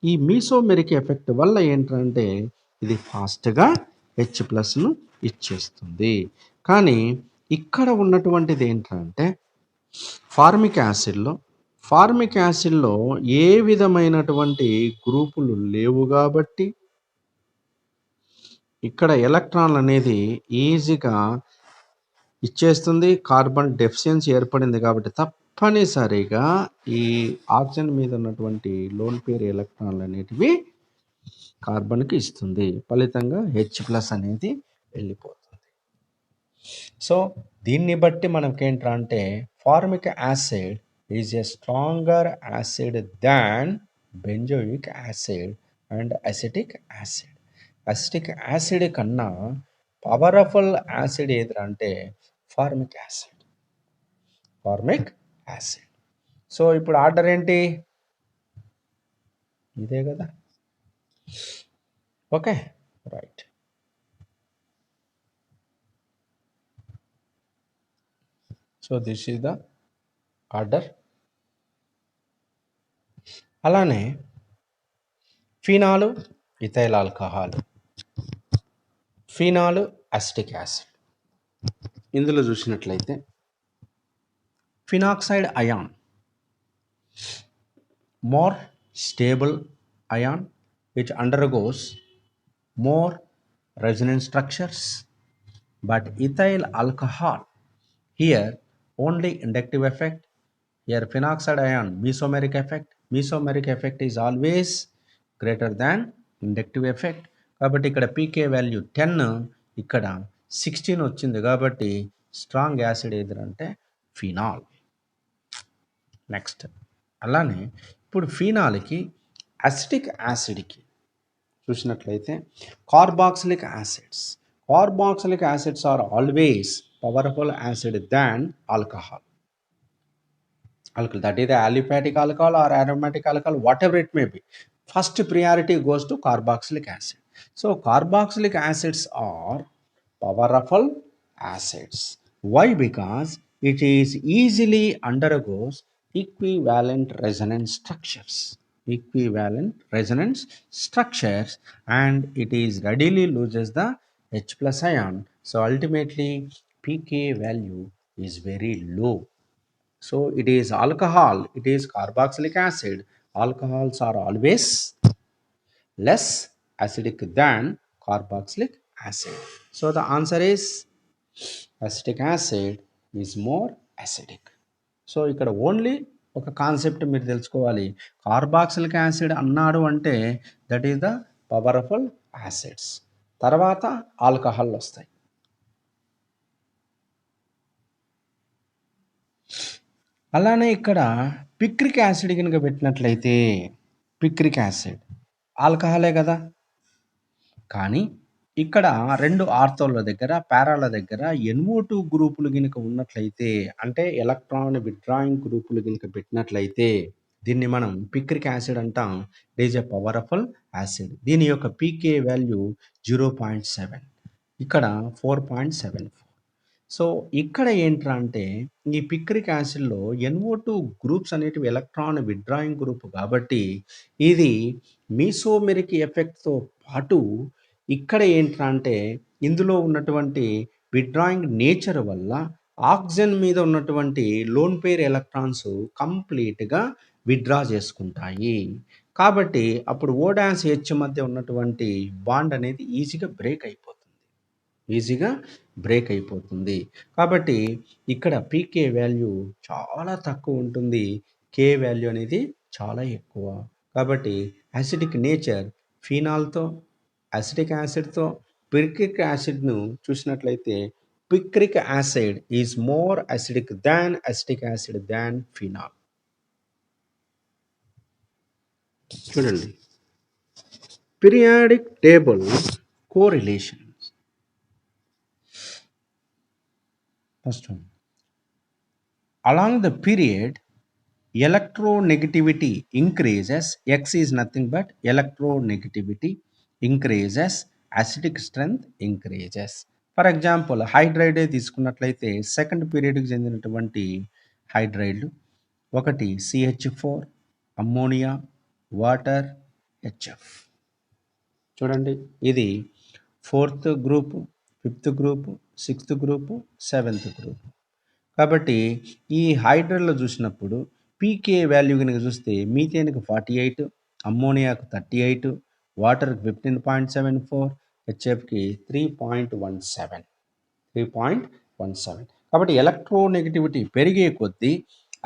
ఈ మీసోమెరిక్ ఎఫెక్ట్ వల్ల ఏంటంటే ఇది ఫాస్ట్గా H+ను ఇచ్చేస్తుంది. కానీ ఇక్కడ ఉన్నటువంటిది ఏంటంటే ఫార్మిక్ యాసిడ్లో ఏ విధమైనటువంటి గ్రూపులు లేవు కాబట్టి ఇక్కడ ఎలక్ట్రాన్లు అనేది ఈజీగా ఇచ్చేస్తుంది. కార్బన్ డెఫిషియన్సీ ఏర్పడింది కాబట్టి తప్పనిసరిగా ఈ ఆక్సిజన్ మీద ఉన్నటువంటి లోన్ పేర్ ఎలక్ట్రాన్లు అనేటివి కార్బన్కి ఇస్తుంది. ఫలితంగా H+ అనేది వెళ్ళిపోతుంది. సో దీన్ని బట్టి మనకేంటంటే formic acid is a stronger acid than benzoic acid and acetic acid. Acetic acid కన్నా పవర్ఫుల్ యాసిడ్ ఏదంటే ఫార్మిక్ యాసిడ్. సో ఇప్పుడు ఆర్డర్ ఏంటి, ఇదే కదా. Okay, right. So this is the order. అలానే phenol, ethyl alcohol, phenol, acetic acid. ఇందులో చూసినట్లయితే phenoxide ion more stable ion which undergoes more resonance structures, but ethyl alcohol here only inductive effect. Here phenoxide ion mesomeric effect is always greater than inductive effect. కాబట్టి ఇక్కడ పీకే వాల్యూ 10, ఇక్కడ 16 వచ్చింది కాబట్టి స్ట్రాంగ్ యాసిడ్ ఏదంటే ఫినాల్. నెక్స్ట్ అలానే ఇప్పుడు ఫినాల్కి అసిటిక్ యాసిడ్కి చూసినట్లయితే carboxylic acids are always powerful acid than alcohol. That is the aliphatic alcohol or aromatic alcohol, whatever it may be. First priority goes to carboxylic acid. So carboxylic acids are powerful acids. Why? Because it is easily undergoes equivalent resonance structures and it is readily loses the H+ ion. So ultimately pK value is very low. So it is alcohol, it is carboxylic acid. Alcohols are always less acidic than carboxylic acid. So the answer is acetic acid is more acidic. So ఇక్కడ ఓన్లీ ఒక కాన్సెప్ట్ మీరు తెలుసుకోవాలి. కార్బాక్సిలిక్ యాసిడ్ అన్నాడు అంటే that is the powerful acids. తర్వాత ఆల్కహాల్ వస్తాయి. అలానే ఇక్కడ పిక్రిక్ యాసిడ్ కనుక పెట్టినట్లయితే పిక్రిక్ యాసిడ్ ఆల్కహాలే కదా, కానీ ఇక్కడ రెండు ఆర్థోల దగ్గర పారాల దగ్గర NO2 గ్రూపులు కనుక ఉన్నట్లయితే, అంటే ఎలక్ట్రాన్ విత్డ్రాయింగ్ గ్రూపులు కనుక పెట్టినట్లయితే దీన్ని మనం పిక్రిక్ యాసిడ్ అంటాం. It is a powerful acid. దీని యొక్క పీకే వాల్యూ 0.7, ఇక్కడ 4.74. సో ఇక్కడ ఏంట్రా అంటే ఈ పిక్రిక్ యాసిడ్లో NO2 గ్రూప్స్ అనేటివి ఎలక్ట్రాన్ విత్డ్రాయింగ్ గ్రూప్ కాబట్టి ఇది మీసోమెరిక్ ఎఫెక్ట్తో పాటు ఇక్కడ ఏంట్రా అంటే ఇందులో ఉన్నటువంటి విత్డ్రాయింగ్ నేచర్ వల్ల ఆక్సిజన్ మీద ఉన్నటువంటి లోన్ పేర్ ఎలక్ట్రాన్స్ కంప్లీట్గా విత్డ్రా చేసుకుంటాయి. కాబట్టి అప్పుడు O-H మధ్య ఉన్నటువంటి బాండ్ అనేది ఈజీగా బ్రేక్ అయిపోతుంది. కాబట్టి ఇక్కడ పీకే వాల్యూ చాలా తక్కువ ఉంటుంది, కే వాల్యూ అనేది చాలా ఎక్కువ. కాబట్టి యాసిడిక్ నేచర్ ఫినాల్తో అసిటిక్ యాసిడ్తో పిక్రిక్ యాసిడ్ను చూసినట్లయితే picric acid is more acidic than acetic acid than phenol. చూడండి, periodic table correlation. First one, along the period electronegativity increases. X is nothing but electronegativity increases, acidic strength increases. For example hydride తీసుకున్నట్లయితే సెకండ్ పీరియడ్కి చెందినటువంటి హైడ్రైడ్లు ఒకటి CH4, అమ్మోనియా, వాటర్, HF. చూడండి, ఇది 4th group, 5th group, 6th group, 7th group. కాబట్టి ఈ హైడ్రైడ్లో చూసినప్పుడు పీకే వాల్యూ కనుక చూస్తే మీథేన్కి 48, అమ్మోనియాకు 38, వాటర్కి 15.74, హెచ్ఎఫ్కి 3.17. కాబట్టి ఎలక్ట్రోనెగటివిటీ పెరిగే కొద్దీ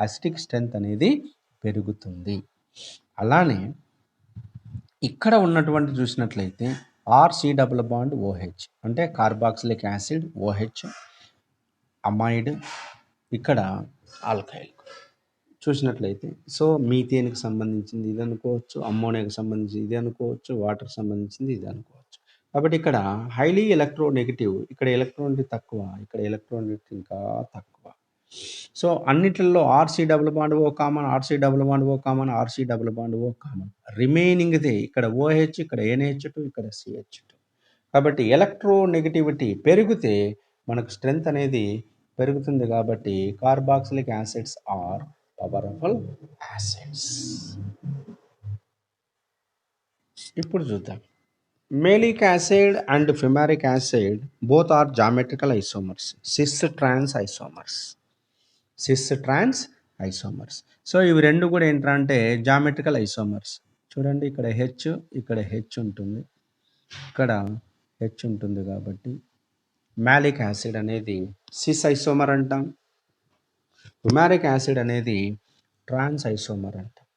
అసిటిక్ స్ట్రెంత్ అనేది పెరుగుతుంది. అలానే ఇక్కడ ఉన్నటువంటి చూసినట్లయితే RC డబుల్ బాండ్ OH అంటే కార్బాక్సిలిక్ యాసిడ్, OH అమైడ్, ఇక్కడ ఆల్కైల్ చూసినట్లయితే సో మీథేన్కి సంబంధించింది ఇది అనుకోవచ్చు, అమ్మోనియాకి సంబంధించి ఇది అనుకోవచ్చు, వాటర్కి సంబంధించింది ఇది అనుకోవచ్చు. కాబట్టి ఇక్కడ హైలీ ఎలక్ట్రోనెగటివ్, ఇక్కడ ఎలక్ట్రోనిటీ తక్కువ, ఇక్కడ ఎలక్ట్రోనిటీ ఇంకా తక్కువ. సో అన్నిట్లలో RC double bond O common, RC double bond O common, RC double bond O common. రిమైనింగ్దే ఇక్కడ OH, ఇక్కడ NH2, ఇక్కడ CH2. కాబట్టి ఎలక్ట్రోనెగటివిటీ పెరిగితే మనకు స్ట్రెంత్ అనేది పెరుగుతుంది. కాబట్టి carboxylic acids are powerful acids. ఇప్పుడు చూద్దాం, maleic acid and fumaric acid both are geometrical isomers, cis trans isomers. So ఇవి రెండు కూడా ఏంటంటే జామెట్రికల్ ఐసోమర్స్. చూడండి, ఇక్కడ హెచ్, ఇక్కడ హెచ్ ఉంటుంది, ఇక్కడ హెచ్ ఉంటుంది. కాబట్టి మ్యాలిక్ యాసిడ్ అనేది సిస్ ఐసోమర్ అంటాం, ఫిమారిక్ యాసిడ్ అనేది ట్రాన్స్ ఐసోమర్ అంటాం.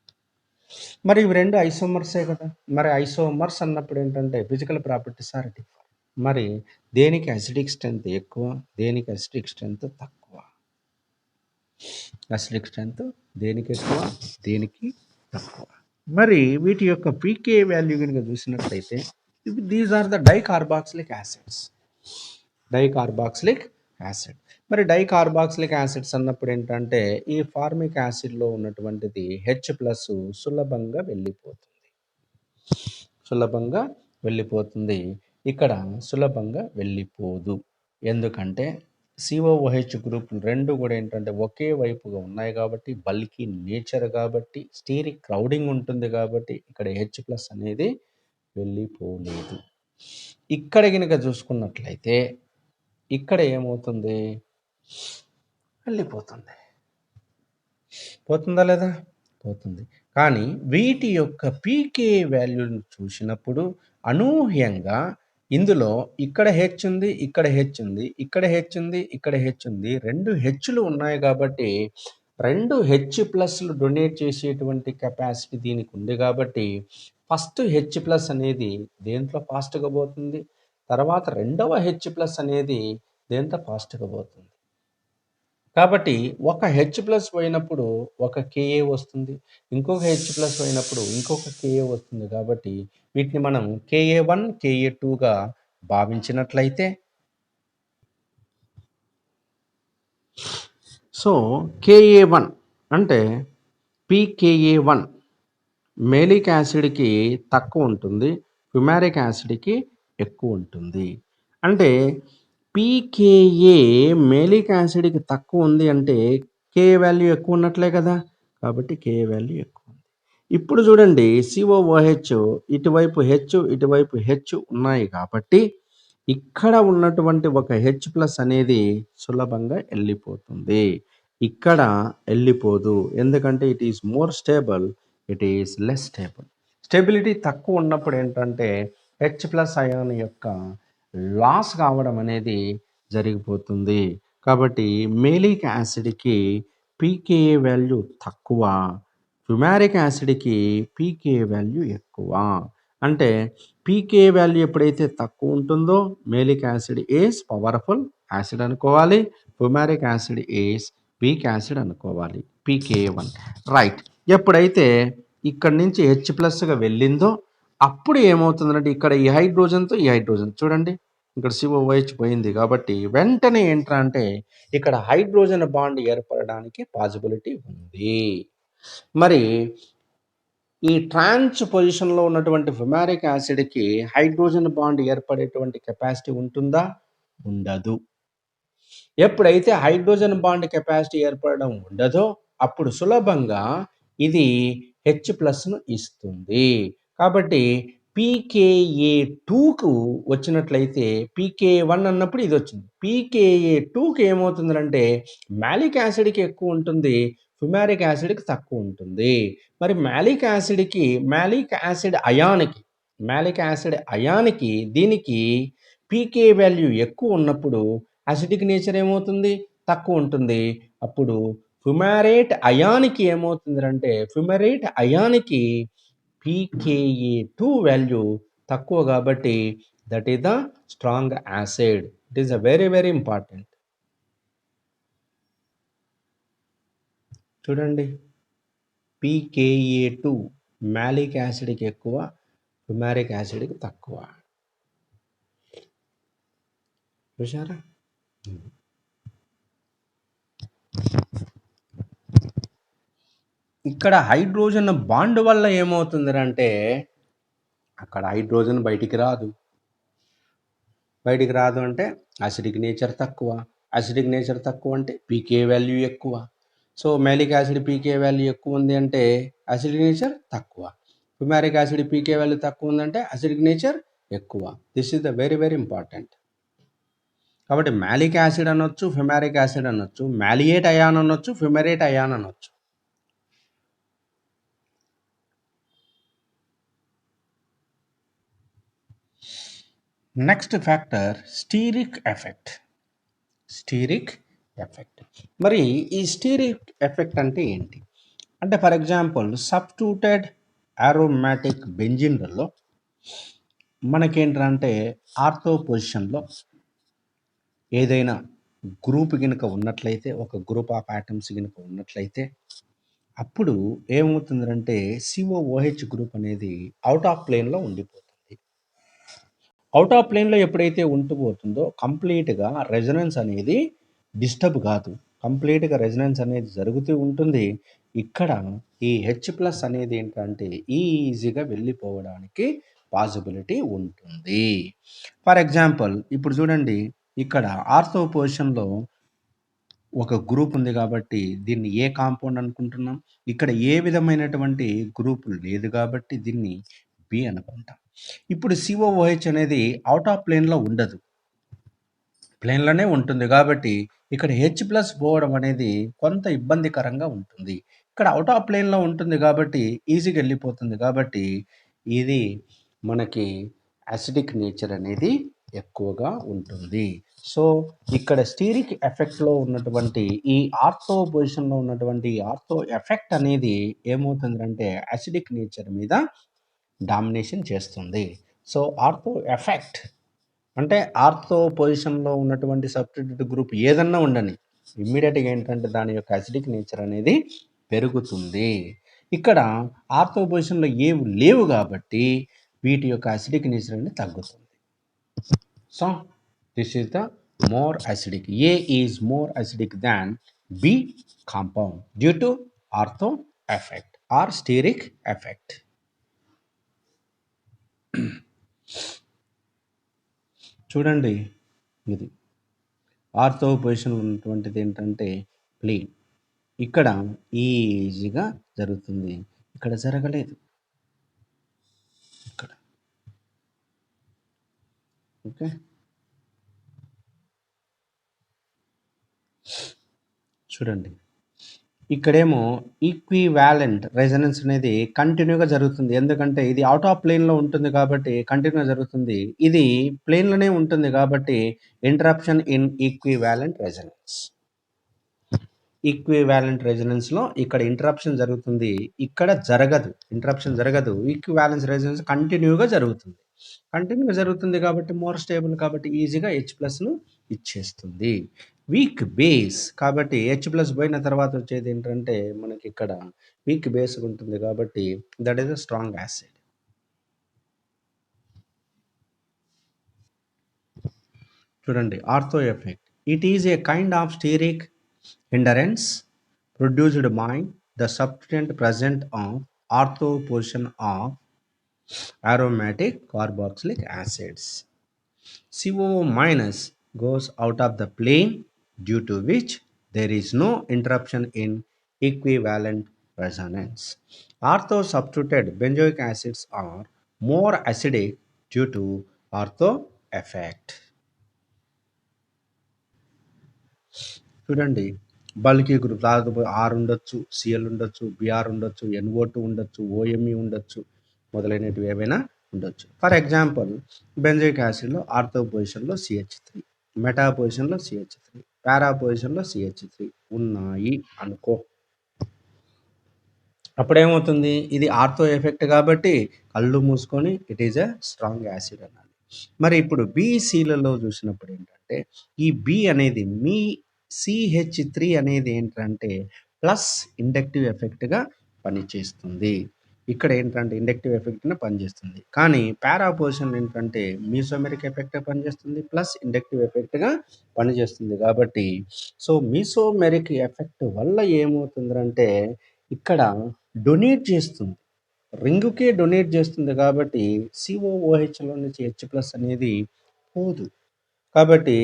మరి ఇవి రెండు ఐసోమర్సే కదా. మరి ఐసోమర్స్ అన్నప్పుడు ఏంటంటే ఫిజికల్ ప్రాపర్టీస్ ఆర్ డిఫరెంట్. మరి దేనికి అసిడిక్ స్ట్రెంత్ ఎక్కువ, దేనికి అసిడిక్ స్ట్రెంత్ తక్కువ? అసిడిక్ స్ట్రెంత్ దేనికి ఎక్కువ, దేనికి తక్కువ? మరి వీటి యొక్క పీకే వాల్యూ కనుక చూసినట్లయితే these are the dicarboxylic acids. మరి డైకార్బాక్సిలిక్ యాసిడ్స్ అన్నప్పుడు ఏంటంటే ఈ ఫార్మిక్ యాసిడ్లో ఉన్నటువంటిది H+ సులభంగా వెళ్ళిపోతుంది, ఇక్కడ సులభంగా వెళ్ళిపోదు. ఎందుకంటే COOH గ్రూపులు రెండు కూడా ఏంటంటే ఒకే వైపుగా ఉన్నాయి కాబట్టి, బల్కీ నేచర్ కాబట్టి, స్టీరిక్ క్రౌడింగ్ ఉంటుంది కాబట్టి ఇక్కడ H+ అనేది వెళ్ళిపోలేదు. ఇక్కడ కనుక చూసుకున్నట్లయితే ఇక్కడ ఏమవుతుంది, వెళ్ళిపోతుంది. పోతుందా లేదా? పోతుంది. కానీ వీటి యొక్క పీకే వాల్యూని చూసినప్పుడు అనూహ్యంగా ఇందులో ఇక్కడ హెచ్ ఉంది, ఇక్కడ హెచ్ ఉంది, ఇక్కడ హెచ్ ఉంది, ఇక్కడ హెచ్ ఉంది. 2 హెచ్‌లు ఉన్నాయి కాబట్టి 2 హెచ్ ప్లస్‌లు డొనేట్ చేసేటువంటి కెపాసిటీ దీనికి ఉంది కాబట్టి ఫస్ట్ హెచ్ ప్లస్ అనేది దేంట్లో ఫాస్ట్‌గా పోతుంది. తర్వాత రెండవ హెచ్ ప్లస్ అనేది దేంట్లో ఫాస్ట్‌గా పోతుంది. కాబట్టి ఒక హెచ్ ప్లస్ పోయినప్పుడు ఒక కేఏ వస్తుంది. ఇంకొక హెచ్ ప్లస్ పోయినప్పుడు ఇంకొక కేఏ వస్తుంది. కాబట్టి వీటిని మనం కేఏ1, కేఏ2గా భావించినట్లయితే సో కేఏ1 అంటే పీకేఏ1 మేలిక్ యాసిడ్కి తక్కువ ఉంటుంది, ఫ్యుమారిక్ యాసిడ్కి ఎక్కువ ఉంటుంది. అంటే పీకేఏ మేలిక్ యాసిడ్కి తక్కువ ఉంది అంటే కే వాల్యూ ఎక్కువ ఉన్నట్లే కదా, కాబట్టి కే వాల్యూ ఎక్కువ ఉంది. ఇప్పుడు చూడండి సిఓఓహెచ్ ఇటువైపు హెచ్ ఇటువైపు హెచ్ ఉన్నాయి కాబట్టి ఇక్కడ ఉన్నటువంటి ఒక హెచ్ ప్లస్ అనేది సులభంగా వెళ్ళిపోతుంది, ఇక్కడ వెళ్ళిపోదు. ఎందుకంటే it is more stable, it is less stable. Stability తక్కువ ఉన్నప్పుడు ఏంటంటే హెచ్ ప్లస్ అయాన్ యొక్క లాస్ కావడం అనేది జరిగిపోతుంది. కాబట్టి మేలిక్ యాసిడ్కి పీకేఏ వాల్యూ తక్కువ, ఫ్యుమారిక్ యాసిడ్కి పీకేఏ వాల్యూ ఎక్కువ. అంటే పీకే వాల్యూ ఎప్పుడైతే తక్కువ ఉంటుందో malic acid is powerful acid అనుకోవాలి, ఫ్యుమారిక్ యాసిడ్ ఈజ్ వీక్ యాసిడ్ అనుకోవాలి. పీకే1 రైట్. ఎప్పుడైతే ఇక్కడి నుంచి హెచ్ ప్లస్గా వెళ్ళిందో అప్పుడు ఏమవుతుందంటే ఇక్కడ ఈ హైడ్రోజన్తో ఈ హైడ్రోజన్ చూడండి, ఇక్కడ సిఓఓహెచ్ పోయింది కాబట్టి వెంటనే ఏంట్రా అంటే ఇక్కడ హైడ్రోజన్ బాండ్ ఏర్పడడానికి పాసిబిలిటీ ఉంది. మరి ఈ ట్రాన్స్ పొజిషన్లో ఉన్నటువంటి ఫ్యుమారిక్ యాసిడ్కి హైడ్రోజన్ బాండ్ ఏర్పడేటువంటి కెపాసిటీ ఉంటుందా? ఉండదు. ఎప్పుడైతే హైడ్రోజన్ బాండ్ కెపాసిటీ ఏర్పడడం ఉండదో అప్పుడు సులభంగా ఇది హెచ్ ప్లస్ను ఇస్తుంది. కాబట్టి పీకేఏ2కు వచ్చినట్లయితే పీకే1 అన్నప్పుడు ఇది వచ్చింది. పీకేఏ2కి ఏమవుతుందంటే మ్యాలిక్ యాసిడ్కి ఎక్కువ ఉంటుంది, ఫ్యుమారిక్ యాసిడ్కి తక్కువ ఉంటుంది. మరి మ్యాలిక్ యాసిడ్ అయాన్కి దీనికి పీకే వాల్యూ ఎక్కువ ఉన్నప్పుడు అసిడిక్ నేచర్ ఏమవుతుంది? తక్కువ ఉంటుంది. అప్పుడు ఫ్యుమారేట్ అయాన్కి ఏమవుతుందంటే ఫ్యుమారేట్ అయాన్కి పీకేఏ2 వాల్యూ తక్కువ కాబట్టి that is the strong acid. It is a very very important. చూడండి పీకేఏ2 మ్యాలిక్ యాసిడ్కి ఎక్కువ, ఫ్యుమారిక్ యాసిడ్కి తక్కువ. చూసారా? ఇక్కడ హైడ్రోజన్ బాండ్ వల్ల ఏమవుతుందంటే అక్కడ హైడ్రోజన్ బయటికి రాదు అంటే అసిడిక్ నేచర్ తక్కువ, అసిడిక్ నేచర్ తక్కువ అంటే పీకే వాల్యూ ఎక్కువ. సో మ్యాలిక్ యాసిడ్ పీకే వాల్యూ ఎక్కువ ఉంది అంటే అసిడిక్ నేచర్ తక్కువ, ఫ్యుమారిక్ యాసిడ్ పీకే వాల్యూ తక్కువ ఉందంటే అసిడిక్ నేచర్ ఎక్కువ. This is the very very important. కాబట్టి మ్యాలిక్ యాసిడ్ అనొచ్చు, ఫ్యుమారిక్ యాసిడ్ అనొచ్చు, మ్యాలియేట్ అయాన్ అనొచ్చు, ఫ్యుమరేట్ అయాన్ అనొచ్చు. Next factor steric effect. మరి ఈ స్టీరిక్ ఎఫెక్ట్ అంటే ఏంటి అంటే ఫర్ ఎగ్జాంపుల్ సబ్స్టిట్యూటెడ్ అరోమాటిక్ బెంజిన్లలో మనకేంటంటే ఆర్థో పొజిషన్లో ఏదైనా గ్రూప్ కనుక ఉన్నట్లయితే, ఒక గ్రూప్ ఆఫ్ ఆటమ్స్ కనుక ఉన్నట్లయితే అప్పుడు ఏమవుతుందంటే సిఓఓహెచ్ గ్రూప్ అనేది అవుట్ ఆఫ్ ప్లేన్లో ఉండిపోతుంది. అవుట్ ఆఫ్ ప్లేన్లో ఎప్పుడైతే ఉండిపోతుందో కంప్లీట్గా రెజొనెన్స్ అనేది డిస్టర్బ్ కాదు, కంప్లీట్గా రెజొనెన్స్ అనేది జరుగుతూ ఉంటుంది. ఇక్కడ ఈ హెచ్ ప్లస్ అనేది ఏంటంటే ఈజీగా వెళ్ళిపోవడానికి పాసిబిలిటీ ఉంటుంది. ఫర్ ఎగ్జాంపుల్ ఇప్పుడు చూడండి, ఇక్కడ ఆర్థో పొజిషన్లో ఒక గ్రూప్ ఉంది కాబట్టి దీన్ని ఏ కాంపౌండ్ అనుకుంటున్నాం. ఇక్కడ ఏ విధమైనటువంటి గ్రూప్ లేదు కాబట్టి దీన్ని బి అనుకుంటాం. ఇప్పుడు సిఓఓహెచ్ అనేది అవుట్ ఆఫ్ ప్లేన్లో ఉండదు, ప్లేన్లోనే ఉంటుంది కాబట్టి ఇక్కడ హెచ్ ప్లస్ పోవడం అనేది కొంత ఇబ్బందికరంగా ఉంటుంది. ఇక్కడ అవుట్ ఆఫ్ ప్లేన్లో ఉంటుంది కాబట్టి ఈజీగా వెళ్ళిపోతుంది. కాబట్టి ఇది మనకి యాసిడిక్ నేచర్ అనేది ఎక్కువగా ఉంటుంది. సో ఇక్కడ స్టీరిక్ ఎఫెక్ట్లో ఉన్నటువంటి ఈ ఆర్థో పొజిషన్లో ఉన్నటువంటి ఆర్థో ఎఫెక్ట్ అనేది ఏమవుతుందంటే యాసిడిక్ నేచర్ మీద డామినేషన్ చేస్తుంది. సో ఆర్థో ఎఫెక్ట్ అంటే ఆర్థో పొజిషన్లో ఉన్నటువంటి సబ్స్టిట్యూట్ గ్రూప్ ఏదన్నా ఉండని ఇమ్మీడియట్గా ఏంటంటే దాని యొక్క యాసిడిక్ నేచర్ అనేది పెరుగుతుంది. ఇక్కడ ఆర్థో పొజిషన్లో ఏవి లేవు కాబట్టి వీటి యొక్క యాసిడిక్ నేచర్ అనేది తగ్గుతుంది. So this is the more acidic. A is more acidic than B compound due to ortho effect or steric effect. చూడండి, ఇది ఆర్థో పొజిషన్లో ఉన్నటువంటిది ఏంటంటే ప్లేన్. ఇక్కడ ఈజీగా జరుగుతుంది, ఇక్కడ జరగలేదు. ఇక్కడ ఓకే, చూడండి ఇక్కడేమో ఈక్వివాలెంట్ రెజనెన్స్ అనేది కంటిన్యూగా జరుగుతుంది. ఎందుకంటే ఇది అవుట్ ఆఫ్ ప్లేన్లో ఉంటుంది కాబట్టి కంటిన్యూగా జరుగుతుంది. ఇది ప్లేన్లోనే ఉంటుంది కాబట్టి interruption in equivalent resonance. Equivalent రెజనెన్స్లో ఇక్కడ ఇంటరప్షన్ జరుగుతుంది, ఇక్కడ జరగదు, ఇంటరప్షన్ జరగదు. ఈక్వివాలెన్స్ రెజనెన్స్ కంటిన్యూగా జరుగుతుంది. కంటిన్యూగా జరుగుతుంది కాబట్టి మోర్ స్టేబుల్ కాబట్టి ఈజీగా H+ను ఇచ్చేస్తుంది. వీక్ బేస్ కాబట్టి H+ పోయిన తర్వాత వచ్చేది ఏంటంటే మనకి ఇక్కడ వీక్ బేస్ ఉంటుంది కాబట్టి that is a strong acid. చూడండి ortho effect. It is a kind of steric hindrance produced by the substituent present of ortho position of aromatic carboxylic acids. CO minus goes out of the plane due to which there is no interruption in equivalent resonance. Ortho substituted benzoic acids are more acidic due to ortho effect. చూడండి బల్కీ గ్రూప్ దాదాపు ఆర్ ఉండొచ్చు, సిఎల్ ఉండొచ్చు, బిఆర్ ఉండొచ్చు, NO2 ఉండొచ్చు, OMe ఉండొచ్చు, మొదలైనవి ఏవైనా ఉండొచ్చు. ఫర్ ఎగ్జాంపుల్ బెంజోయిక్ యాసిడ్లో ఆర్థో పొజిషన్లో CH3, మెటా పొజిషన్లో CH3, పారా పొజిషన్లో CH3 ఉన్నాయి అనుకో. అప్పుడేమవుతుంది, ఇది ఆర్థో ఎఫెక్ట్ కాబట్టి కళ్ళు మూసుకొని it is a strong acid అనాలి. మరి ఇప్పుడు BCలలో చూసినప్పుడు ఏంటంటే ఈ B అనేది మీ CH3 అనేది ఏంటంటే ప్లస్ ఇండక్టివ్ ఎఫెక్ట్గా పనిచేస్తుంది. ఇక్కడ ఏంటంటే ఇండక్టివ్ ఎఫెక్ట్గా పనిచేస్తుంది. కానీ పారా పొజిషన్ ఏంటంటే మీసోమెరిక్ ఎఫెక్ట్గా పనిచేస్తుంది, ప్లస్ ఇండక్టివ్ ఎఫెక్ట్గా పనిచేస్తుంది. కాబట్టి సో మీసోమెరిక్ ఎఫెక్ట్ వల్ల ఏమవుతుందంటే ఇక్కడ డొనేట్ చేస్తుంది, రింగుకే డొనేట్ చేస్తుంది కాబట్టి COOHలో నుంచి H+ అనేది పోదు. కాబట్టి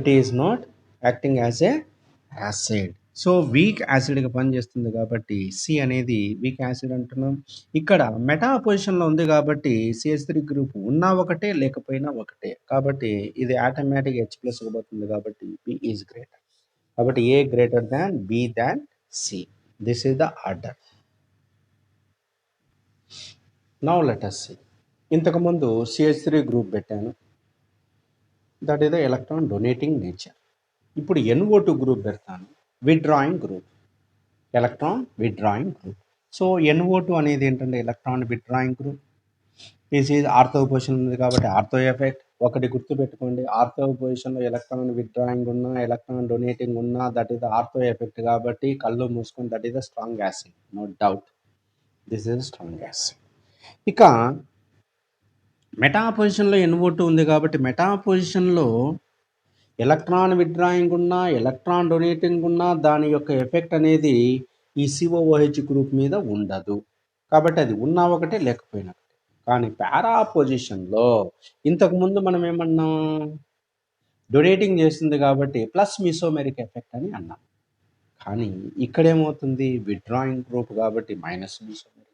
it is not acting as a acid. So weak యాసిడ్గా పనిచేస్తుంది కాబట్టి సి అనేది వీక్ యాసిడ్ అంటున్నాం. ఇక్కడ మెటా పొజిషన్లో ఉంది కాబట్టి CH3 గ్రూప్ ఉన్నా ఒకటే లేకపోయినా ఒకటే కాబట్టి ఇది ఆటోమేటిక్ H+ పోతుంది కాబట్టి B ఈజ్ గ్రేటర్. కాబట్టి A greater than B than C. This is the order. Now let us see. ఇంతకుముందు CH3 గ్రూప్ పెట్టాను, that is the electron donating nature. ఇప్పుడు NO2 గ్రూప్ పెడతాను, withdrawing group, electron withdrawing group. So NO2 అనేది ఏంటంటే electron withdrawing group. This is ortho position ఉంది కాబట్టి ఆర్థో ఎఫెక్ట్. ఒకటి గుర్తుపెట్టుకోండి, ఆర్థో పొజిషన్లో ఎలక్ట్రాన్ విత్డ్రాయింగ్ ఉన్నా ఎలక్ట్రాన్ డొనేటింగ్ ఉన్నా that is the ortho effect కాబట్టి కళ్ళు మూసుకొని that is the strong acid, no doubt. This is strong acid. ఇక మెటా పొజిషన్లో NO2 ఉంది కాబట్టి మెటా పొజిషన్లో ఎలక్ట్రాన్ విత్డ్రాయింగ్ ఉన్నా ఎలక్ట్రాన్ డొనేటింగ్ ఉన్నా దాని యొక్క ఎఫెక్ట్ అనేది ఈ COOH గ్రూప్ మీద ఉండదు. కాబట్టి అది ఉన్నా ఒకటే లేకపోయినా ఒకటే. కానీ పారా పొజిషన్లో ఇంతకుముందు మనం ఏమన్నాం, డొనేటింగ్ చేస్తుంది కాబట్టి ప్లస్ మీసోమెరిక్ ఎఫెక్ట్ అని అన్నాం. కానీ ఇక్కడేమవుతుంది, విత్డ్రాయింగ్ గ్రూప్ కాబట్టి మైనస్ మీసోమెరిక్.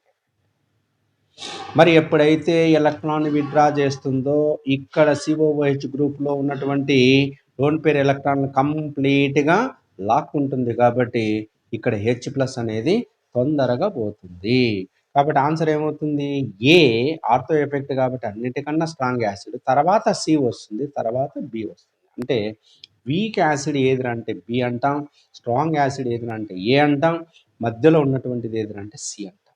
మరి ఎప్పుడైతే ఎలక్ట్రాన్ విత్డ్రా చేస్తుందో ఇక్కడ COOH గ్రూప్లో ఉన్నటువంటి లోన్ పేర్ ఎలక్ట్రాన్లు కంప్లీట్గా లాక్కుంటుంది కాబట్టి ఇక్కడ H+ అనేది తొందరగా పోతుంది. కాబట్టి ఆన్సర్ ఏమవుతుంది? ఏ ఆర్థో ఎఫెక్ట్ కాబట్టి అన్నిటికన్నా స్ట్రాంగ్ యాసిడ్, తర్వాత సి వస్తుంది, తర్వాత బి వస్తుంది. అంటే వీక్ యాసిడ్ ఏదిరా అంటే బి అంటాం, స్ట్రాంగ్ యాసిడ్ ఏదిరా అంటే ఏ అంటాం, మధ్యలో ఉన్నటువంటిది ఏదిరా అంటే సి అంటాం.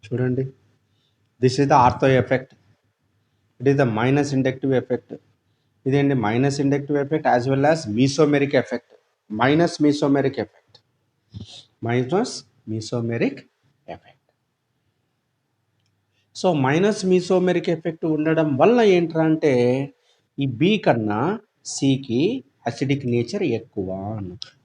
చూడండి, this is the ortho effect, it is the minus inductive effect. ఇదేంటి minus inductive effect as well as mesomeric effect, minus mesomeric effect, minus mesomeric effect. So minus mesomeric effect ఉండడం వల్ల ఏంట్రా అంటే ఈ బి కన్నా సికి అసిడిక్ నేచర్ ఎక్కువ.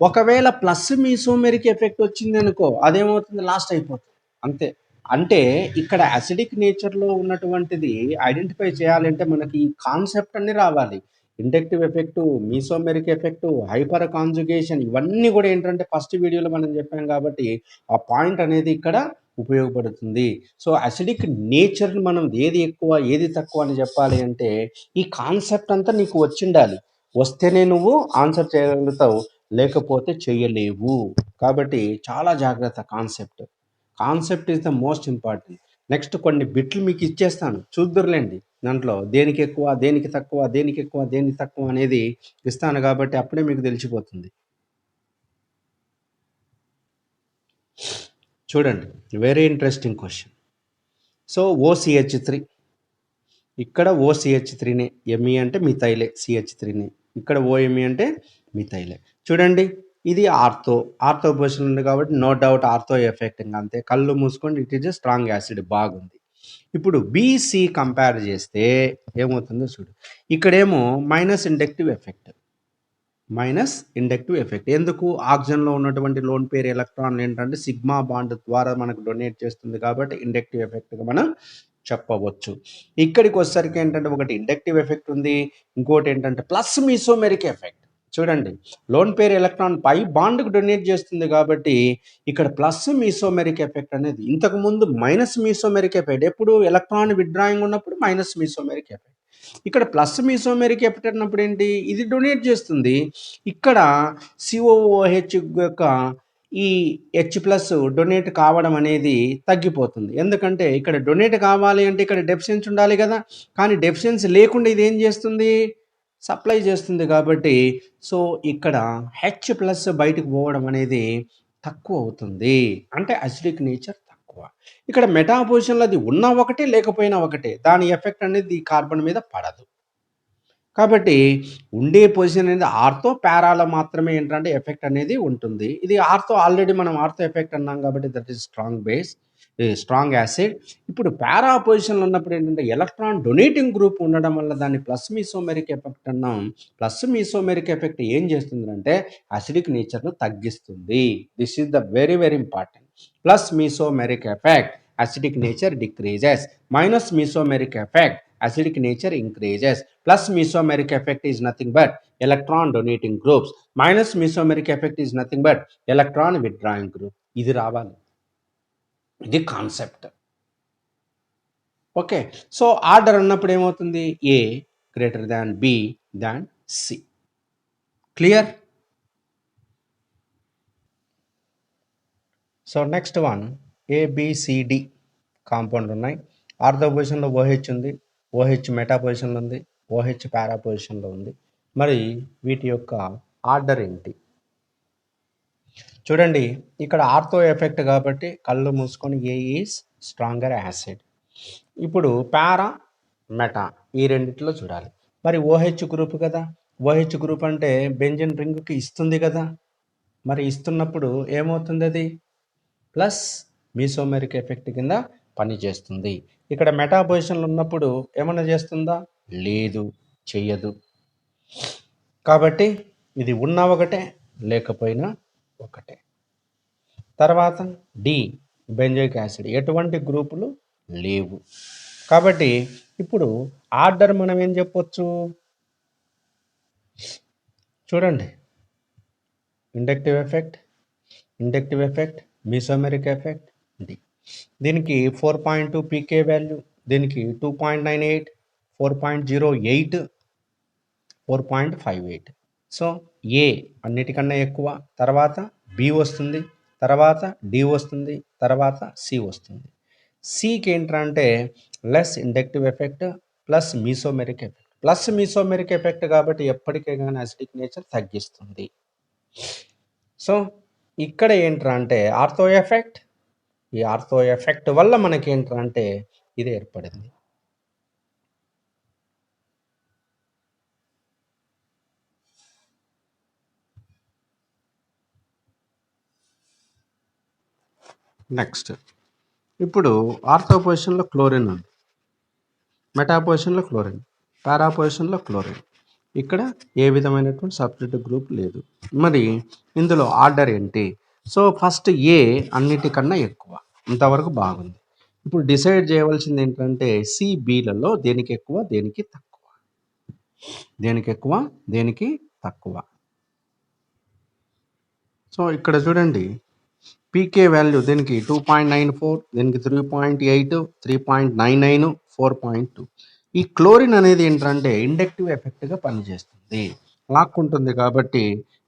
ఒకవేళ ప్లస్ మీసోమెరిక్ ఎఫెక్ట్ వచ్చింది అనుకో, అదేమవుతుంది? లాస్ట్ అయిపోతుంది అంతే. అంటే ఇక్కడ అసిడిక్ నేచర్లో ఉన్నటువంటిది ఐడెంటిఫై చేయాలంటే మనకి ఈ కాన్సెప్ట్ అన్ని రావాలి. Inductive effect, mesomeric effect, hyperconjugation, ఇవన్నీ కూడా ఏంటంటే ఫస్ట్ వీడియోలో మనం చెప్పాం కాబట్టి ఆ పాయింట్ అనేది ఇక్కడ ఉపయోగపడుతుంది. సో అసిడిక్ నేచర్ని మనం ఏది ఎక్కువ ఏది తక్కువ అని చెప్పాలి అంటే ఈ కాన్సెప్ట్ అంతా నీకు వచ్చిండాలి. వస్తేనే నువ్వు ఆన్సర్ చేయగలుగుతావు, లేకపోతే చేయలేవు. కాబట్టి చాలా జాగ్రత్త. Concept is the most important. Next కొన్ని బిట్లు మీకు ఇచ్చేస్తాను, చూద్దురులేండి. దాంట్లో దేనికి ఎక్కువ దేనికి తక్కువ, దేనికి ఎక్కువ దేనికి తక్కువ అనేది ఇస్తాను, కాబట్టి అప్పుడే మీకు తెలిసిపోతుంది. చూడండి, very interesting question. So OCH3, ఇక్కడ OCH3నే, ఎంఈ అంటే మిథైలే, CH3నే, ఇక్కడ OME అంటే మిథైలే. చూడండి, ఇది ఆర్థో పొజిషన్ ఉంది కాబట్టి నో డౌట్ ఆర్థో ఎఫెక్ట్, ఇంకా అంతే. కళ్ళు మూసుకోండి, ఇట్ ఈజ్ స్ట్రాంగ్ యాసిడ్, బాగుంది. ఇప్పుడు BC కంపేర్ చేస్తే ఏమవుతుందో చూడు. ఇక్కడేమో మైనస్ ఇండక్టివ్ ఎఫెక్ట్, ఎందుకు? ఆక్సిజన్లో ఉన్నటువంటి లోన్ పేర్ ఎలక్ట్రాన్ ఏంటంటే సిగ్మా బాండ్ ద్వారా మనకు డొనేట్ చేస్తుంది కాబట్టి ఇండక్టివ్ ఎఫెక్ట్గా మనం చెప్పవచ్చు. ఇక్కడికి వచ్చేసరికి ఏంటంటే ఒకటి ఇండక్టివ్ ఎఫెక్ట్ ఉంది, ఇంకోటి ఏంటంటే ప్లస్ మీసోమెరిక్ ఎఫెక్ట్. చూడండి, లోన్ పేర్ ఎలక్ట్రాన్ పై బాండ్కు డొనేట్ చేస్తుంది కాబట్టి ఇక్కడ ప్లస్ మీసోమెరిక్ ఎఫెక్ట్ అనేది. ఇంతకుముందు మైనస్ మీసోమెరిక్ ఎఫెక్ట్, ఎప్పుడు ఎలక్ట్రాన్ విత్డ్రాయింగ్ ఉన్నప్పుడు మైనస్ మీసోమెరిక్ ఎఫెక్ట్. ఇక్కడ ప్లస్ మీసోమెరిక్ ఎఫెక్ట్ అన్నప్పుడు ఏంటి? ఇది డొనేట్ చేస్తుంది. ఇక్కడ COOH యొక్క ఈ H+ డొనేట్ కావడం అనేది తగ్గిపోతుంది. ఎందుకంటే ఇక్కడ డొనేట్ కావాలి అంటే ఇక్కడ డెఫిషియన్సీ ఉండాలి కదా, కానీ డెఫిషియన్సీ లేకుండా ఇది ఏం చేస్తుంది? సప్లై చేస్తుంది. కాబట్టి సో ఇక్కడ H+ బయటకు పోవడం అనేది తక్కువ అవుతుంది, అంటే అసిడిక్ నేచర్ తక్కువ. ఇక్కడ మెటా పొజిషన్లో అది ఉన్నా ఒకటే లేకపోయినా ఒకటే, దాని ఎఫెక్ట్ అనేది ఈ కార్బన్ మీద పడదు. కాబట్టి ఉండే పొజిషన్ అనేది ఆర్థో, పారాలో మాత్రమే ఏంటంటే ఎఫెక్ట్ అనేది ఉంటుంది. ఇది ఆర్థో, ఆల్రెడీ మనం ఆర్థో ఎఫెక్ట్ అన్నాం కాబట్టి దట్ ఈస్ స్ట్రాంగ్ యాసిడ్. ఇప్పుడు పారా పొజిషన్లో ఉన్నప్పుడు ఏంటంటే ఎలక్ట్రాన్ డొనేటింగ్ గ్రూప్ ఉండడం వల్ల దాన్ని ప్లస్ మీసోమెరిక్ ఎఫెక్ట్ అన్నాం. ప్లస్ మీసోమెరిక్ ఎఫెక్ట్ ఏం చేస్తుంది అంటే అసిడిక్ నేచర్ను తగ్గిస్తుంది. This is the very very important. Plus mesomeric effect, acidic nature decreases. Minus mesomeric effect, acidic nature increases. Plus mesomeric effect is nothing but electron donating groups. Minus mesomeric effect is nothing but electron withdrawing group. ఇది రావాలి, ఇది కాన్సెప్ట్. ఓకే, సో ఆర్డర్ అన్నప్పుడు ఏమవుతుంది? A greater than B than C. Clear? So next one, ABCD compound ఉన్నాయి. ఆర్థో పొజిషన్లో OH ఉంది, OH మెటా పొజిషన్లో ఉంది, OH పారా పొజిషన్లో ఉంది. మరి వీటి యొక్క ఆర్డర్ ఏంటి? చూడండి, ఇక్కడ ఆర్థో ఎఫెక్ట్ కాబట్టి కళ్ళు మూసుకొని A ఈజ్ స్ట్రాంగర్ యాసిడ్. ఇప్పుడు పారా, మెటా ఈ రెండిట్లో చూడాలి. మరి OH గ్రూప్ కదా, OH గ్రూప్ అంటే బెంజిన్ రింగ్కి ఇస్తుంది కదా, మరి ఇస్తున్నప్పుడు ఏమవుతుంది? అది ప్లస్ మీసోమెరిక్ ఎఫెక్ట్ కింద పనిచేస్తుంది. ఇక్కడ మెటా పొజిషన్లో ఉన్నప్పుడు ఏమన్నా చేస్తుందా? లేదు, చెయ్యదు. కాబట్టి ఇది ఉన్న ఒకటే లేకపోయినా ఒకటే. తర్వాత D బెంజోయిక్ యాసిడ్, ఎటువంటి గ్రూపులు లేవు. కాబట్టి ఇప్పుడు ఆర్డర్ మనం ఏం చెప్పొచ్చు? చూడండి, ఇండక్టివ్ ఎఫెక్ట్, మీసోమెరిక్ ఎఫెక్ట్, D. దీనికి 4.2 pK వాల్యూ, దీనికి 2.98, 4.08, 4.58. సో A అన్నిటికన్నా ఎక్కువ, తర్వాత B వస్తుంది, తర్వాత డి వస్తుంది, తర్వాత సి వస్తుంది. సికి ఏంటంటే less inductive effect plus mesomeric effect. Plus mesomeric effect కాబట్టి ఎప్పటికే కానీ అసిడిక్ నేచర్ తగ్గిస్తుంది. సో ఇక్కడ ఏంట్రా అంటే ఆర్థో ఎఫెక్ట్, ఈ ఆర్థో ఎఫెక్ట్ వల్ల మనకి ఏంట్రా అంటే ఇది ఏర్పడింది. నెక్స్ట్ ఇప్పుడు ఆర్థో పొజిషన్లో క్లోరిన్ ఉంది, మెటా పొజిషన్లో క్లోరిన్, పారా పొజిషన్లో క్లోరిన్. ఇక్కడ ఏ విధమైనటువంటి సబ్స్టిట్యూట్ గ్రూప్ లేదు. మరి ఇందులో ఆర్డర్ ఏంటి? సో ఫస్ట్ ఏ అన్నిటికన్నా ఎక్కువ, ఇంతవరకు బాగుంది. ఇప్పుడు డిసైడ్ చేయవలసింది ఏంటంటే సిబిలలో దేనికి ఎక్కువ దేనికి తక్కువ, దేనికి ఎక్కువ దేనికి తక్కువ. సో ఇక్కడ చూడండి పీకే వాల్యూ దీనికి 2.94, దీనికి 3.8, 3.99, 4.2. ఈ క్లోరిన్ అనేది ఏంటంటే ఇండక్టివ్ ఎఫెక్ట్గా పనిచేస్తుంది, లాక్కుంటుంది కాబట్టి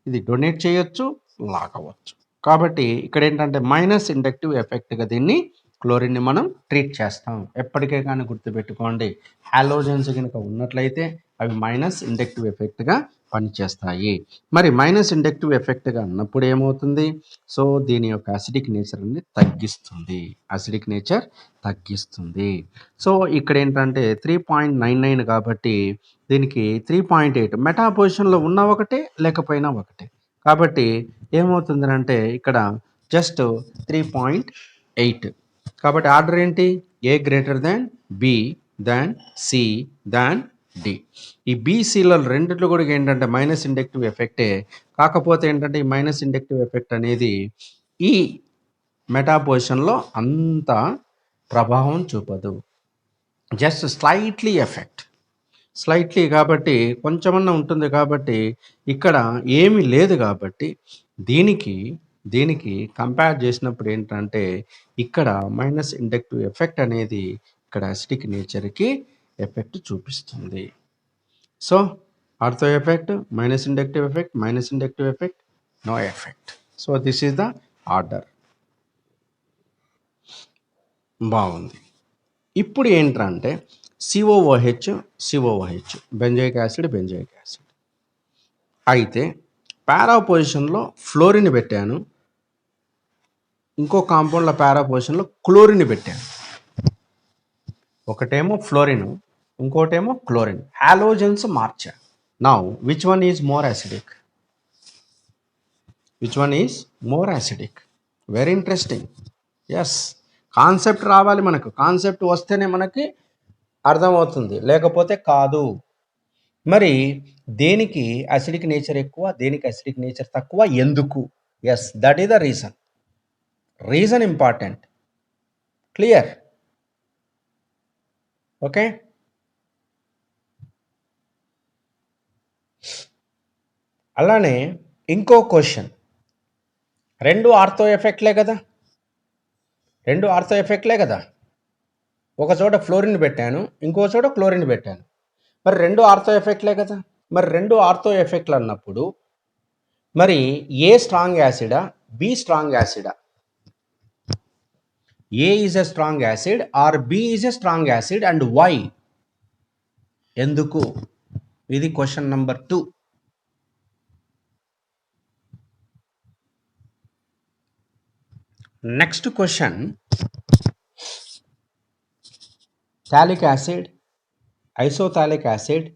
ఇది డొనేట్ చేయొచ్చు, లాగవచ్చు. కాబట్టి ఇక్కడ ఏంటంటే మైనస్ ఇండక్టివ్ ఎఫెక్ట్గా దీన్ని క్లోరిన్ని మనం ట్రీట్ చేస్తాం. ఎప్పటికే కానీ గుర్తుపెట్టుకోండి, హాలోజన్స్ కనుక ఉన్నట్లయితే అవి మైనస్ ఇండక్టివ్ ఎఫెక్ట్గా పనిచేస్తాయి. మరి మైనస్ ఇండక్టివ్ ఎఫెక్ట్గా అన్నప్పుడు ఏమవుతుంది? సో దీని యొక్క అసిడిక్ నేచర్ అనేది తగ్గిస్తుంది, అసిడిక్ నేచర్ తగ్గిస్తుంది. సో ఇక్కడ ఏంటంటే 3.99 కాబట్టి దీనికి 3.8 మెటా పొజిషన్లో ఉన్న ఒకటే లేకపోయినా ఒకటే. కాబట్టి ఏమవుతుంది అంటే ఇక్కడ జస్ట్ 3.8. కాబట్టి ఆర్డర్ ఏంటి? ఏ గ్రేటర్ దాన్ బి దాన్ సి దాన్ డి. ఈ బీసీలో రెండిట్లో కూడా ఏంటంటే మైనస్ ఇండక్టివ్ ఎఫెక్టే. కాకపోతే ఏంటంటే ఈ మైనస్ ఇండక్టివ్ ఎఫెక్ట్ అనేది ఈ మెటా పొజిషన్లో అంత ప్రభావం చూపదు, జస్ట్ స్లైట్లీ ఎఫెక్ట్, స్లైట్లీ. కాబట్టి కొంచెమన్నా ఉంటుంది. కాబట్టి ఇక్కడ ఏమీ లేదు. కాబట్టి దీనికి కంపేర్ చేసినప్పుడు ఏంటంటే ఇక్కడ మైనస్ ఇండక్టివ్ ఎఫెక్ట్ అనేది ఇక్కడ అసిడిక్ నేచర్కి ఎఫెక్ట్ చూపిస్తుంది. So ortho effect, minus inductive effect, no effect. So this is the order. బాగుంది. ఇప్పుడు ఏంటంటే సిఓఓహెచ్ బెంజోయిక్ యాసిడ్ అయితే పారా పొజిషన్లో ఫ్లోరిన్ పెట్టాను, ఇంకో కాంపౌండ్లో పారా పొజిషన్లో క్లోరిన్ పెట్టాను. ఒకటేమో ఫ్లోరిన్, ఇంకోటేమో క్లోరిన్. హాలోజన్స్ మార్చా. Now which one is more acidic? Very interesting. Yes, concept రావాలి మనకు. కాన్సెప్ట్ వస్తేనే మనకి అర్థమవుతుంది, లేకపోతే కాదు. మరి దేనికి అసిడిక్ నేచర్ ఎక్కువ, దేనికి అసిడిక్ నేచర్ తక్కువ, ఎందుకు? Yes, that is the reason important. Clear? Okay. అలానే ఇంకో క్వశ్చన్, రెండు ఆర్థో ఎఫెక్ట్లే కదా, ఒక చోట ఫ్లోరిన్ పెట్టాను, ఇంకో చోట క్లోరిన్ పెట్టాను. మరి రెండు ఆర్థో ఎఫెక్ట్లే కదా. మరి రెండు ఆర్థో ఎఫెక్ట్లు అన్నప్పుడు మరి ఏ స్ట్రాంగ్ యాసిడా, బి స్ట్రాంగ్ యాసిడా? A is a strong acid or B is a strong acid and why? ఎందుకు? ఇది question number 2. Next question, phthalic acid, isophthalic acid,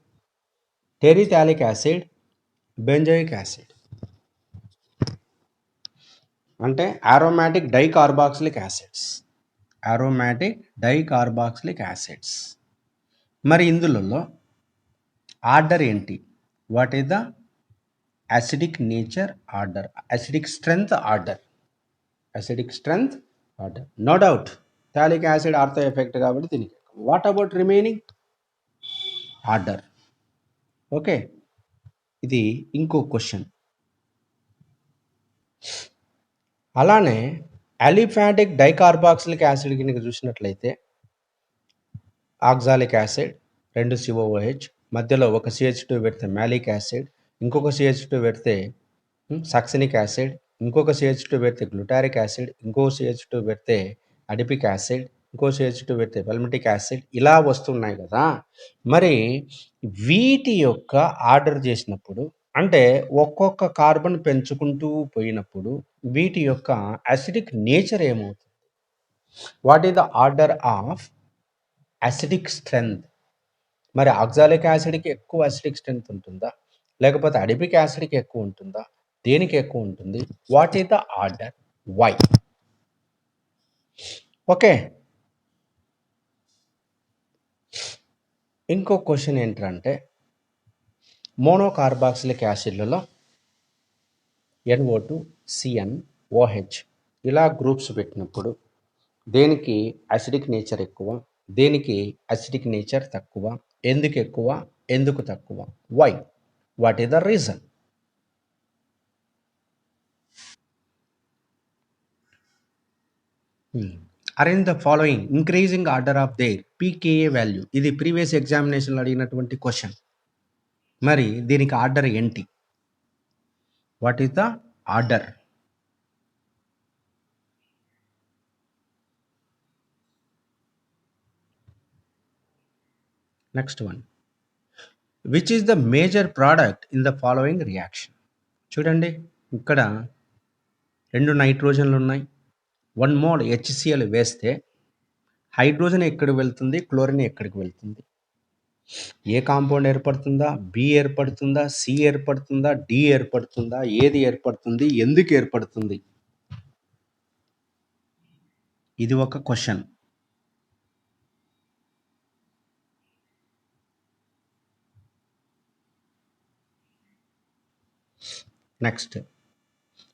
terephthalic acid, benzoic acid అంటే aromatic dicarboxylic యాసిడ్స్. మరి ఇందులో ఆర్డర్ ఏంటి? What is the acidic nature order, acidic strength order? No doubt phthalic acid ortho effect కాబట్టి దీనికి. What about remaining order? Okay, ఇది ఇంకో క్వశ్చన్. అలానే అలిఫాటిక్ డైకార్బాక్సిలిక్ యాసిడ్ కనుక చూసినట్లయితే ఆక్సాలిక్ యాసిడ్, 2 COOH, మధ్యలో ఒక CH2 పెడితే మ్యాలిక్ యాసిడ్, ఇంకొక CH2 పెడితే సక్సినిక్ యాసిడ్, ఇంకొక CH2 పెడితే గ్లూటారిక్ యాసిడ్, ఇంకో CH2 పెడితే అడిపిక్ యాసిడ్, ఇంకో CH2 పెడితే పల్మిటిక్ యాసిడ్, ఇలా వస్తున్నాయి కదా. మరి వీటి యొక్క ఆర్డర్ చేసినప్పుడు, అంటే ఒక్కొక్క కార్బన్ పెంచుకుంటూ పోయినప్పుడు వీటి యొక్క అసిడిక్ నేచర్ ఏమవుతుంది? What is the order of acidic strength? మరి ఆక్సాలిక్ యాసిడ్కి ఎక్కువ అసిడిక్ స్ట్రెంగ్త్ ఉంటుందా, లేకపోతే అడిపిక్ యాసిడ్కి ఎక్కువ ఉంటుందా, దేనికి ఎక్కువ ఉంటుంది? What is the order? Why? Okay. ఇంకో క్వశ్చన్ ఏంటంటే, మోనోకార్బాక్సిలిక్ యాసిడ్లలో NO2, CN, OH ఇలా గ్రూప్స్ పెట్టినప్పుడు దేనికి అసిడిక్ నేచర్ ఎక్కువ, దేనికి అసిడిక్ నేచర్ తక్కువ, ఎందుకు ఎక్కువ, ఎందుకు తక్కువ? Why? What is the reason? Arrange the following increasing order of their pKa value. ఇది ప్రీవియస్ ఎగ్జామినేషన్లో అడిగినటువంటి క్వశ్చన్. మరి దీనికి ఆర్డర్ ఏంటి? What is the order? Next one, which is the major product in the following reaction? చూడండి, ఇక్కడ 2 నైట్రోజన్లు ఉన్నాయి. 1 మోల్ HCl వేస్తే హైడ్రోజన్ ఎక్కడికి వెళ్తుంది, క్లోరిన్ ఎక్కడికి వెళ్తుంది? ఏ కాంపౌండ్ ఏర్పడుతుందా, బి ఏర్పడుతుందా, సి ఏర్పడుతుందా, డి ఏర్పడుతుందా, ఏది ఏర్పడుతుంది, ఎందుకు ఏర్పడుతుంది? ఇది ఒక question. Next,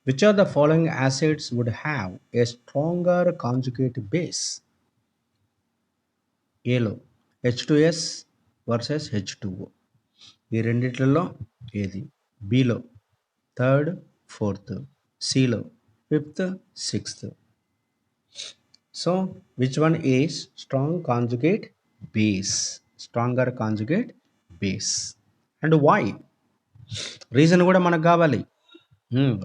which of the following acids would have a stronger conjugate base? ఏలో H2S వర్సెస్ H2O, ఈ రెండిట్లలో ఏది? బిలో థర్డ్, ఫోర్త్, సిలో fifth, sixth. So which one is strong conjugate base? Stronger conjugate base. And why? Reason కూడా మనకు కావాలి.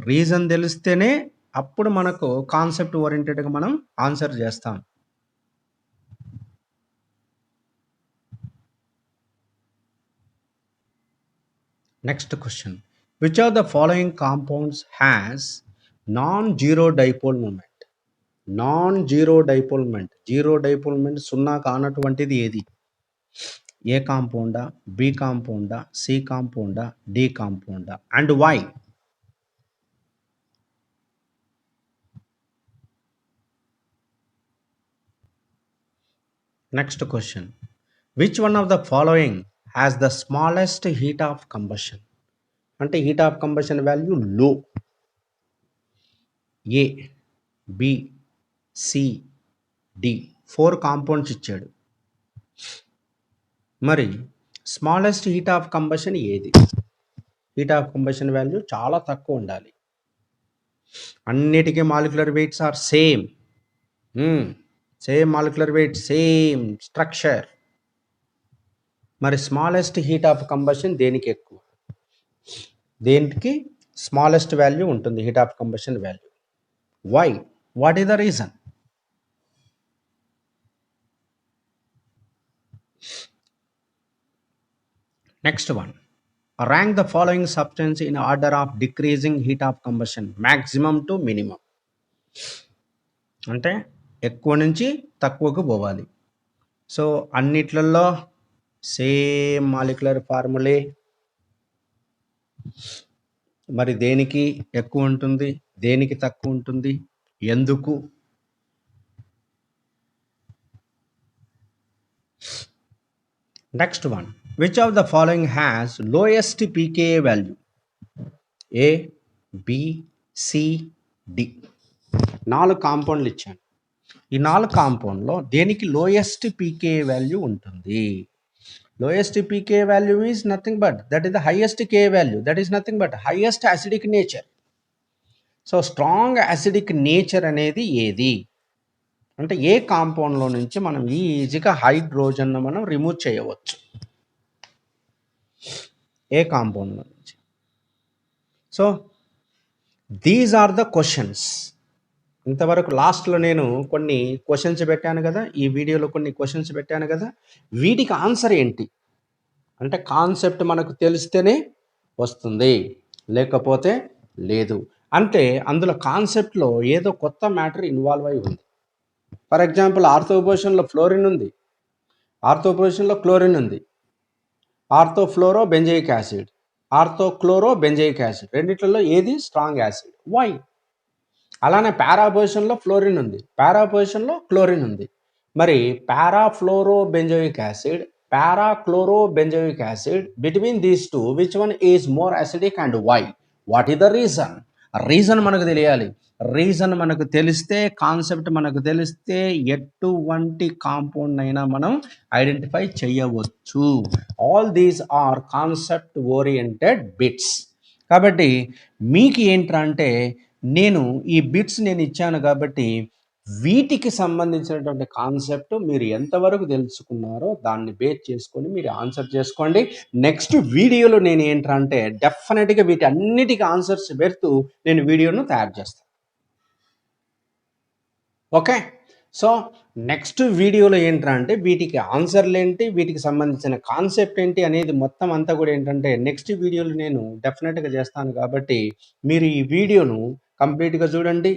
రీజన్ తెలిస్తేనే అప్పుడు మనకు కాన్సెప్ట్ ఓరియంటెడ్గా మనం ఆన్సర్ చేస్తాం. Next question, which are the following compounds has non zero dipole moment? Non zero dipole moment, zero dipole moment సున్నా కానటువంటిది ఏది? ఏ కాంపౌండా, బి కాంపౌండా, సి కాంపౌండా, డి కాంపౌండా? And why? Next question, which one of the following has the smallest heat of combustion? అంటే హీట్ ఆఫ్ కంబషన్ వాల్యూ లో. A, B, C, D 4 compounds ఇచ్చాడు. మరి స్మాలెస్ట్ హీట్ ఆఫ్ కంబషన్ ఏది? హీట్ ఆఫ్ కంబషన్ వాల్యూ చాలా తక్కువ ఉండాలి. అన్నిటికీ molecular weights are same. Same molecular weight, same structure. మరి స్మాలెస్ట్ హీట్ ఆఫ్ కంబషన్ దేనికి ఎక్కువ? దేనికి స్మాలెస్ట్ వాల్యూ ఉంటుంది heat of combustion value? Why? What is the reason? Next one, rank the following substance in order of decreasing heat of combustion maximum to minimum. అంటే ఎక్కువ నుంచి తక్కువకు పోవాలి. సో అన్నిట్లలో సేమ్ మాలిక్యులర్ ఫార్ములే. మరి దేనికి ఎక్కువ ఉంటుంది, దేనికి తక్కువ ఉంటుంది, ఎందుకు? Next one, which of the following has lowest pKa value? A, B, C, D 4 కాంపౌండ్లు ఇచ్చాను. ఈ 4 కాంపౌండ్లో దేనికి లోయెస్ట్ pKa వాల్యూ ఉంటుంది? Lowest pKa value is nothing but that is the highest Ka value, that is nothing but highest acidic nature. So strong acidic nature అనేది ఏది? అంటే ఏ కాంపౌండ్లో నుంచి మనం ఈజీగా హైడ్రోజన్ను మనం రిమూవ్ చేయవచ్చు? ఏ కాంపౌండ్లో నుంచి? So these are the questions. ఇంతవరకు లాస్ట్లో నేను కొన్ని క్వశ్చన్స్ పెట్టాను కదా, ఈ వీడియోలో కొన్ని క్వశ్చన్స్ పెట్టాను కదా, వీటికి ఆన్సర్ ఏంటి అంటే కాన్సెప్ట్ మనకు తెలిస్తేనే వస్తుంది, లేకపోతే లేదు. అంటే అందులో కాన్సెప్ట్లో ఏదో కొత్త మ్యాటర్ ఇన్వాల్వ్ అయి ఉంది. ఫర్ ఎగ్జాంపుల్ ఆర్థోపోజిషన్లో ఫ్లోరిన్ ఉంది, ఆర్థోపోజిషన్లో క్లోరిన్ ఉంది, ఆర్థోఫ్లోరో బెంజోయిక్ యాసిడ్, ఆర్థోక్లోరో బెంజోయిక్ యాసిడ్, రెండిట్లలో ఏది స్ట్రాంగ్ యాసిడ్? వై? అలానే పారా పొజిషన్లో ఫ్లోరిన్ ఉంది, పారా పొజిషన్లో క్లోరిన్ ఉంది. మరి para fluoro benzoic acid, para chloro benzoic acid, between these two which one is more acidic and why? What is the reason? Reason మనకు తెలియాలి. రీజన్ మనకు తెలిస్తే, కాన్సెప్ట్ మనకు తెలిస్తే ఎటువంటి కాంపౌండ్ అయినా మనం ఐడెంటిఫై చేయవచ్చు. All these are concept oriented bits. కాబట్టి మీకు ఏంటంటే నేను ఈ బిట్స్ నేను ఇచ్చాను కాబట్టి వీటికి సంబంధించినటువంటి కాన్సెప్ట్ మీరు ఎంతవరకు తెలుసుకున్నారో దాన్ని బేస్ చేసుకొని మీరు ఆన్సర్ చేసుకోండి. నెక్స్ట్ వీడియోలో నేను ఏంటంటే డెఫినెట్గా వీటి అన్నిటికీ ఆన్సర్స్ పెడుతూ నేను వీడియోను తయారు చేస్తాను. ఓకే, సో నెక్స్ట్ వీడియోలో ఏంటంటే వీటికి ఆన్సర్లు ఏంటి, వీటికి సంబంధించిన కాన్సెప్ట్ ఏంటి అనేది మొత్తం అంతా కూడా ఏంటంటే నెక్స్ట్ వీడియోలో నేను డెఫినెట్గా చేస్తాను. కాబట్టి మీరు ఈ వీడియోను కంప్లీట్గా చూడండి.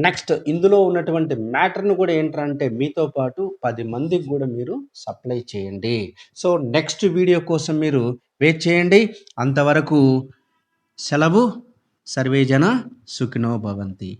నెక్స్ట్ ఇందులో ఉన్నటువంటి మ్యాటర్ను కూడా ఏంటంటే మీతో పాటు 10 మందికి కూడా మీరు సప్లై చేయండి. సో నెక్స్ట్ వీడియో కోసం మీరు వెయిట్ చేయండి. అంతవరకు సెలవు. సర్వే జన సుఖినో భవంతి.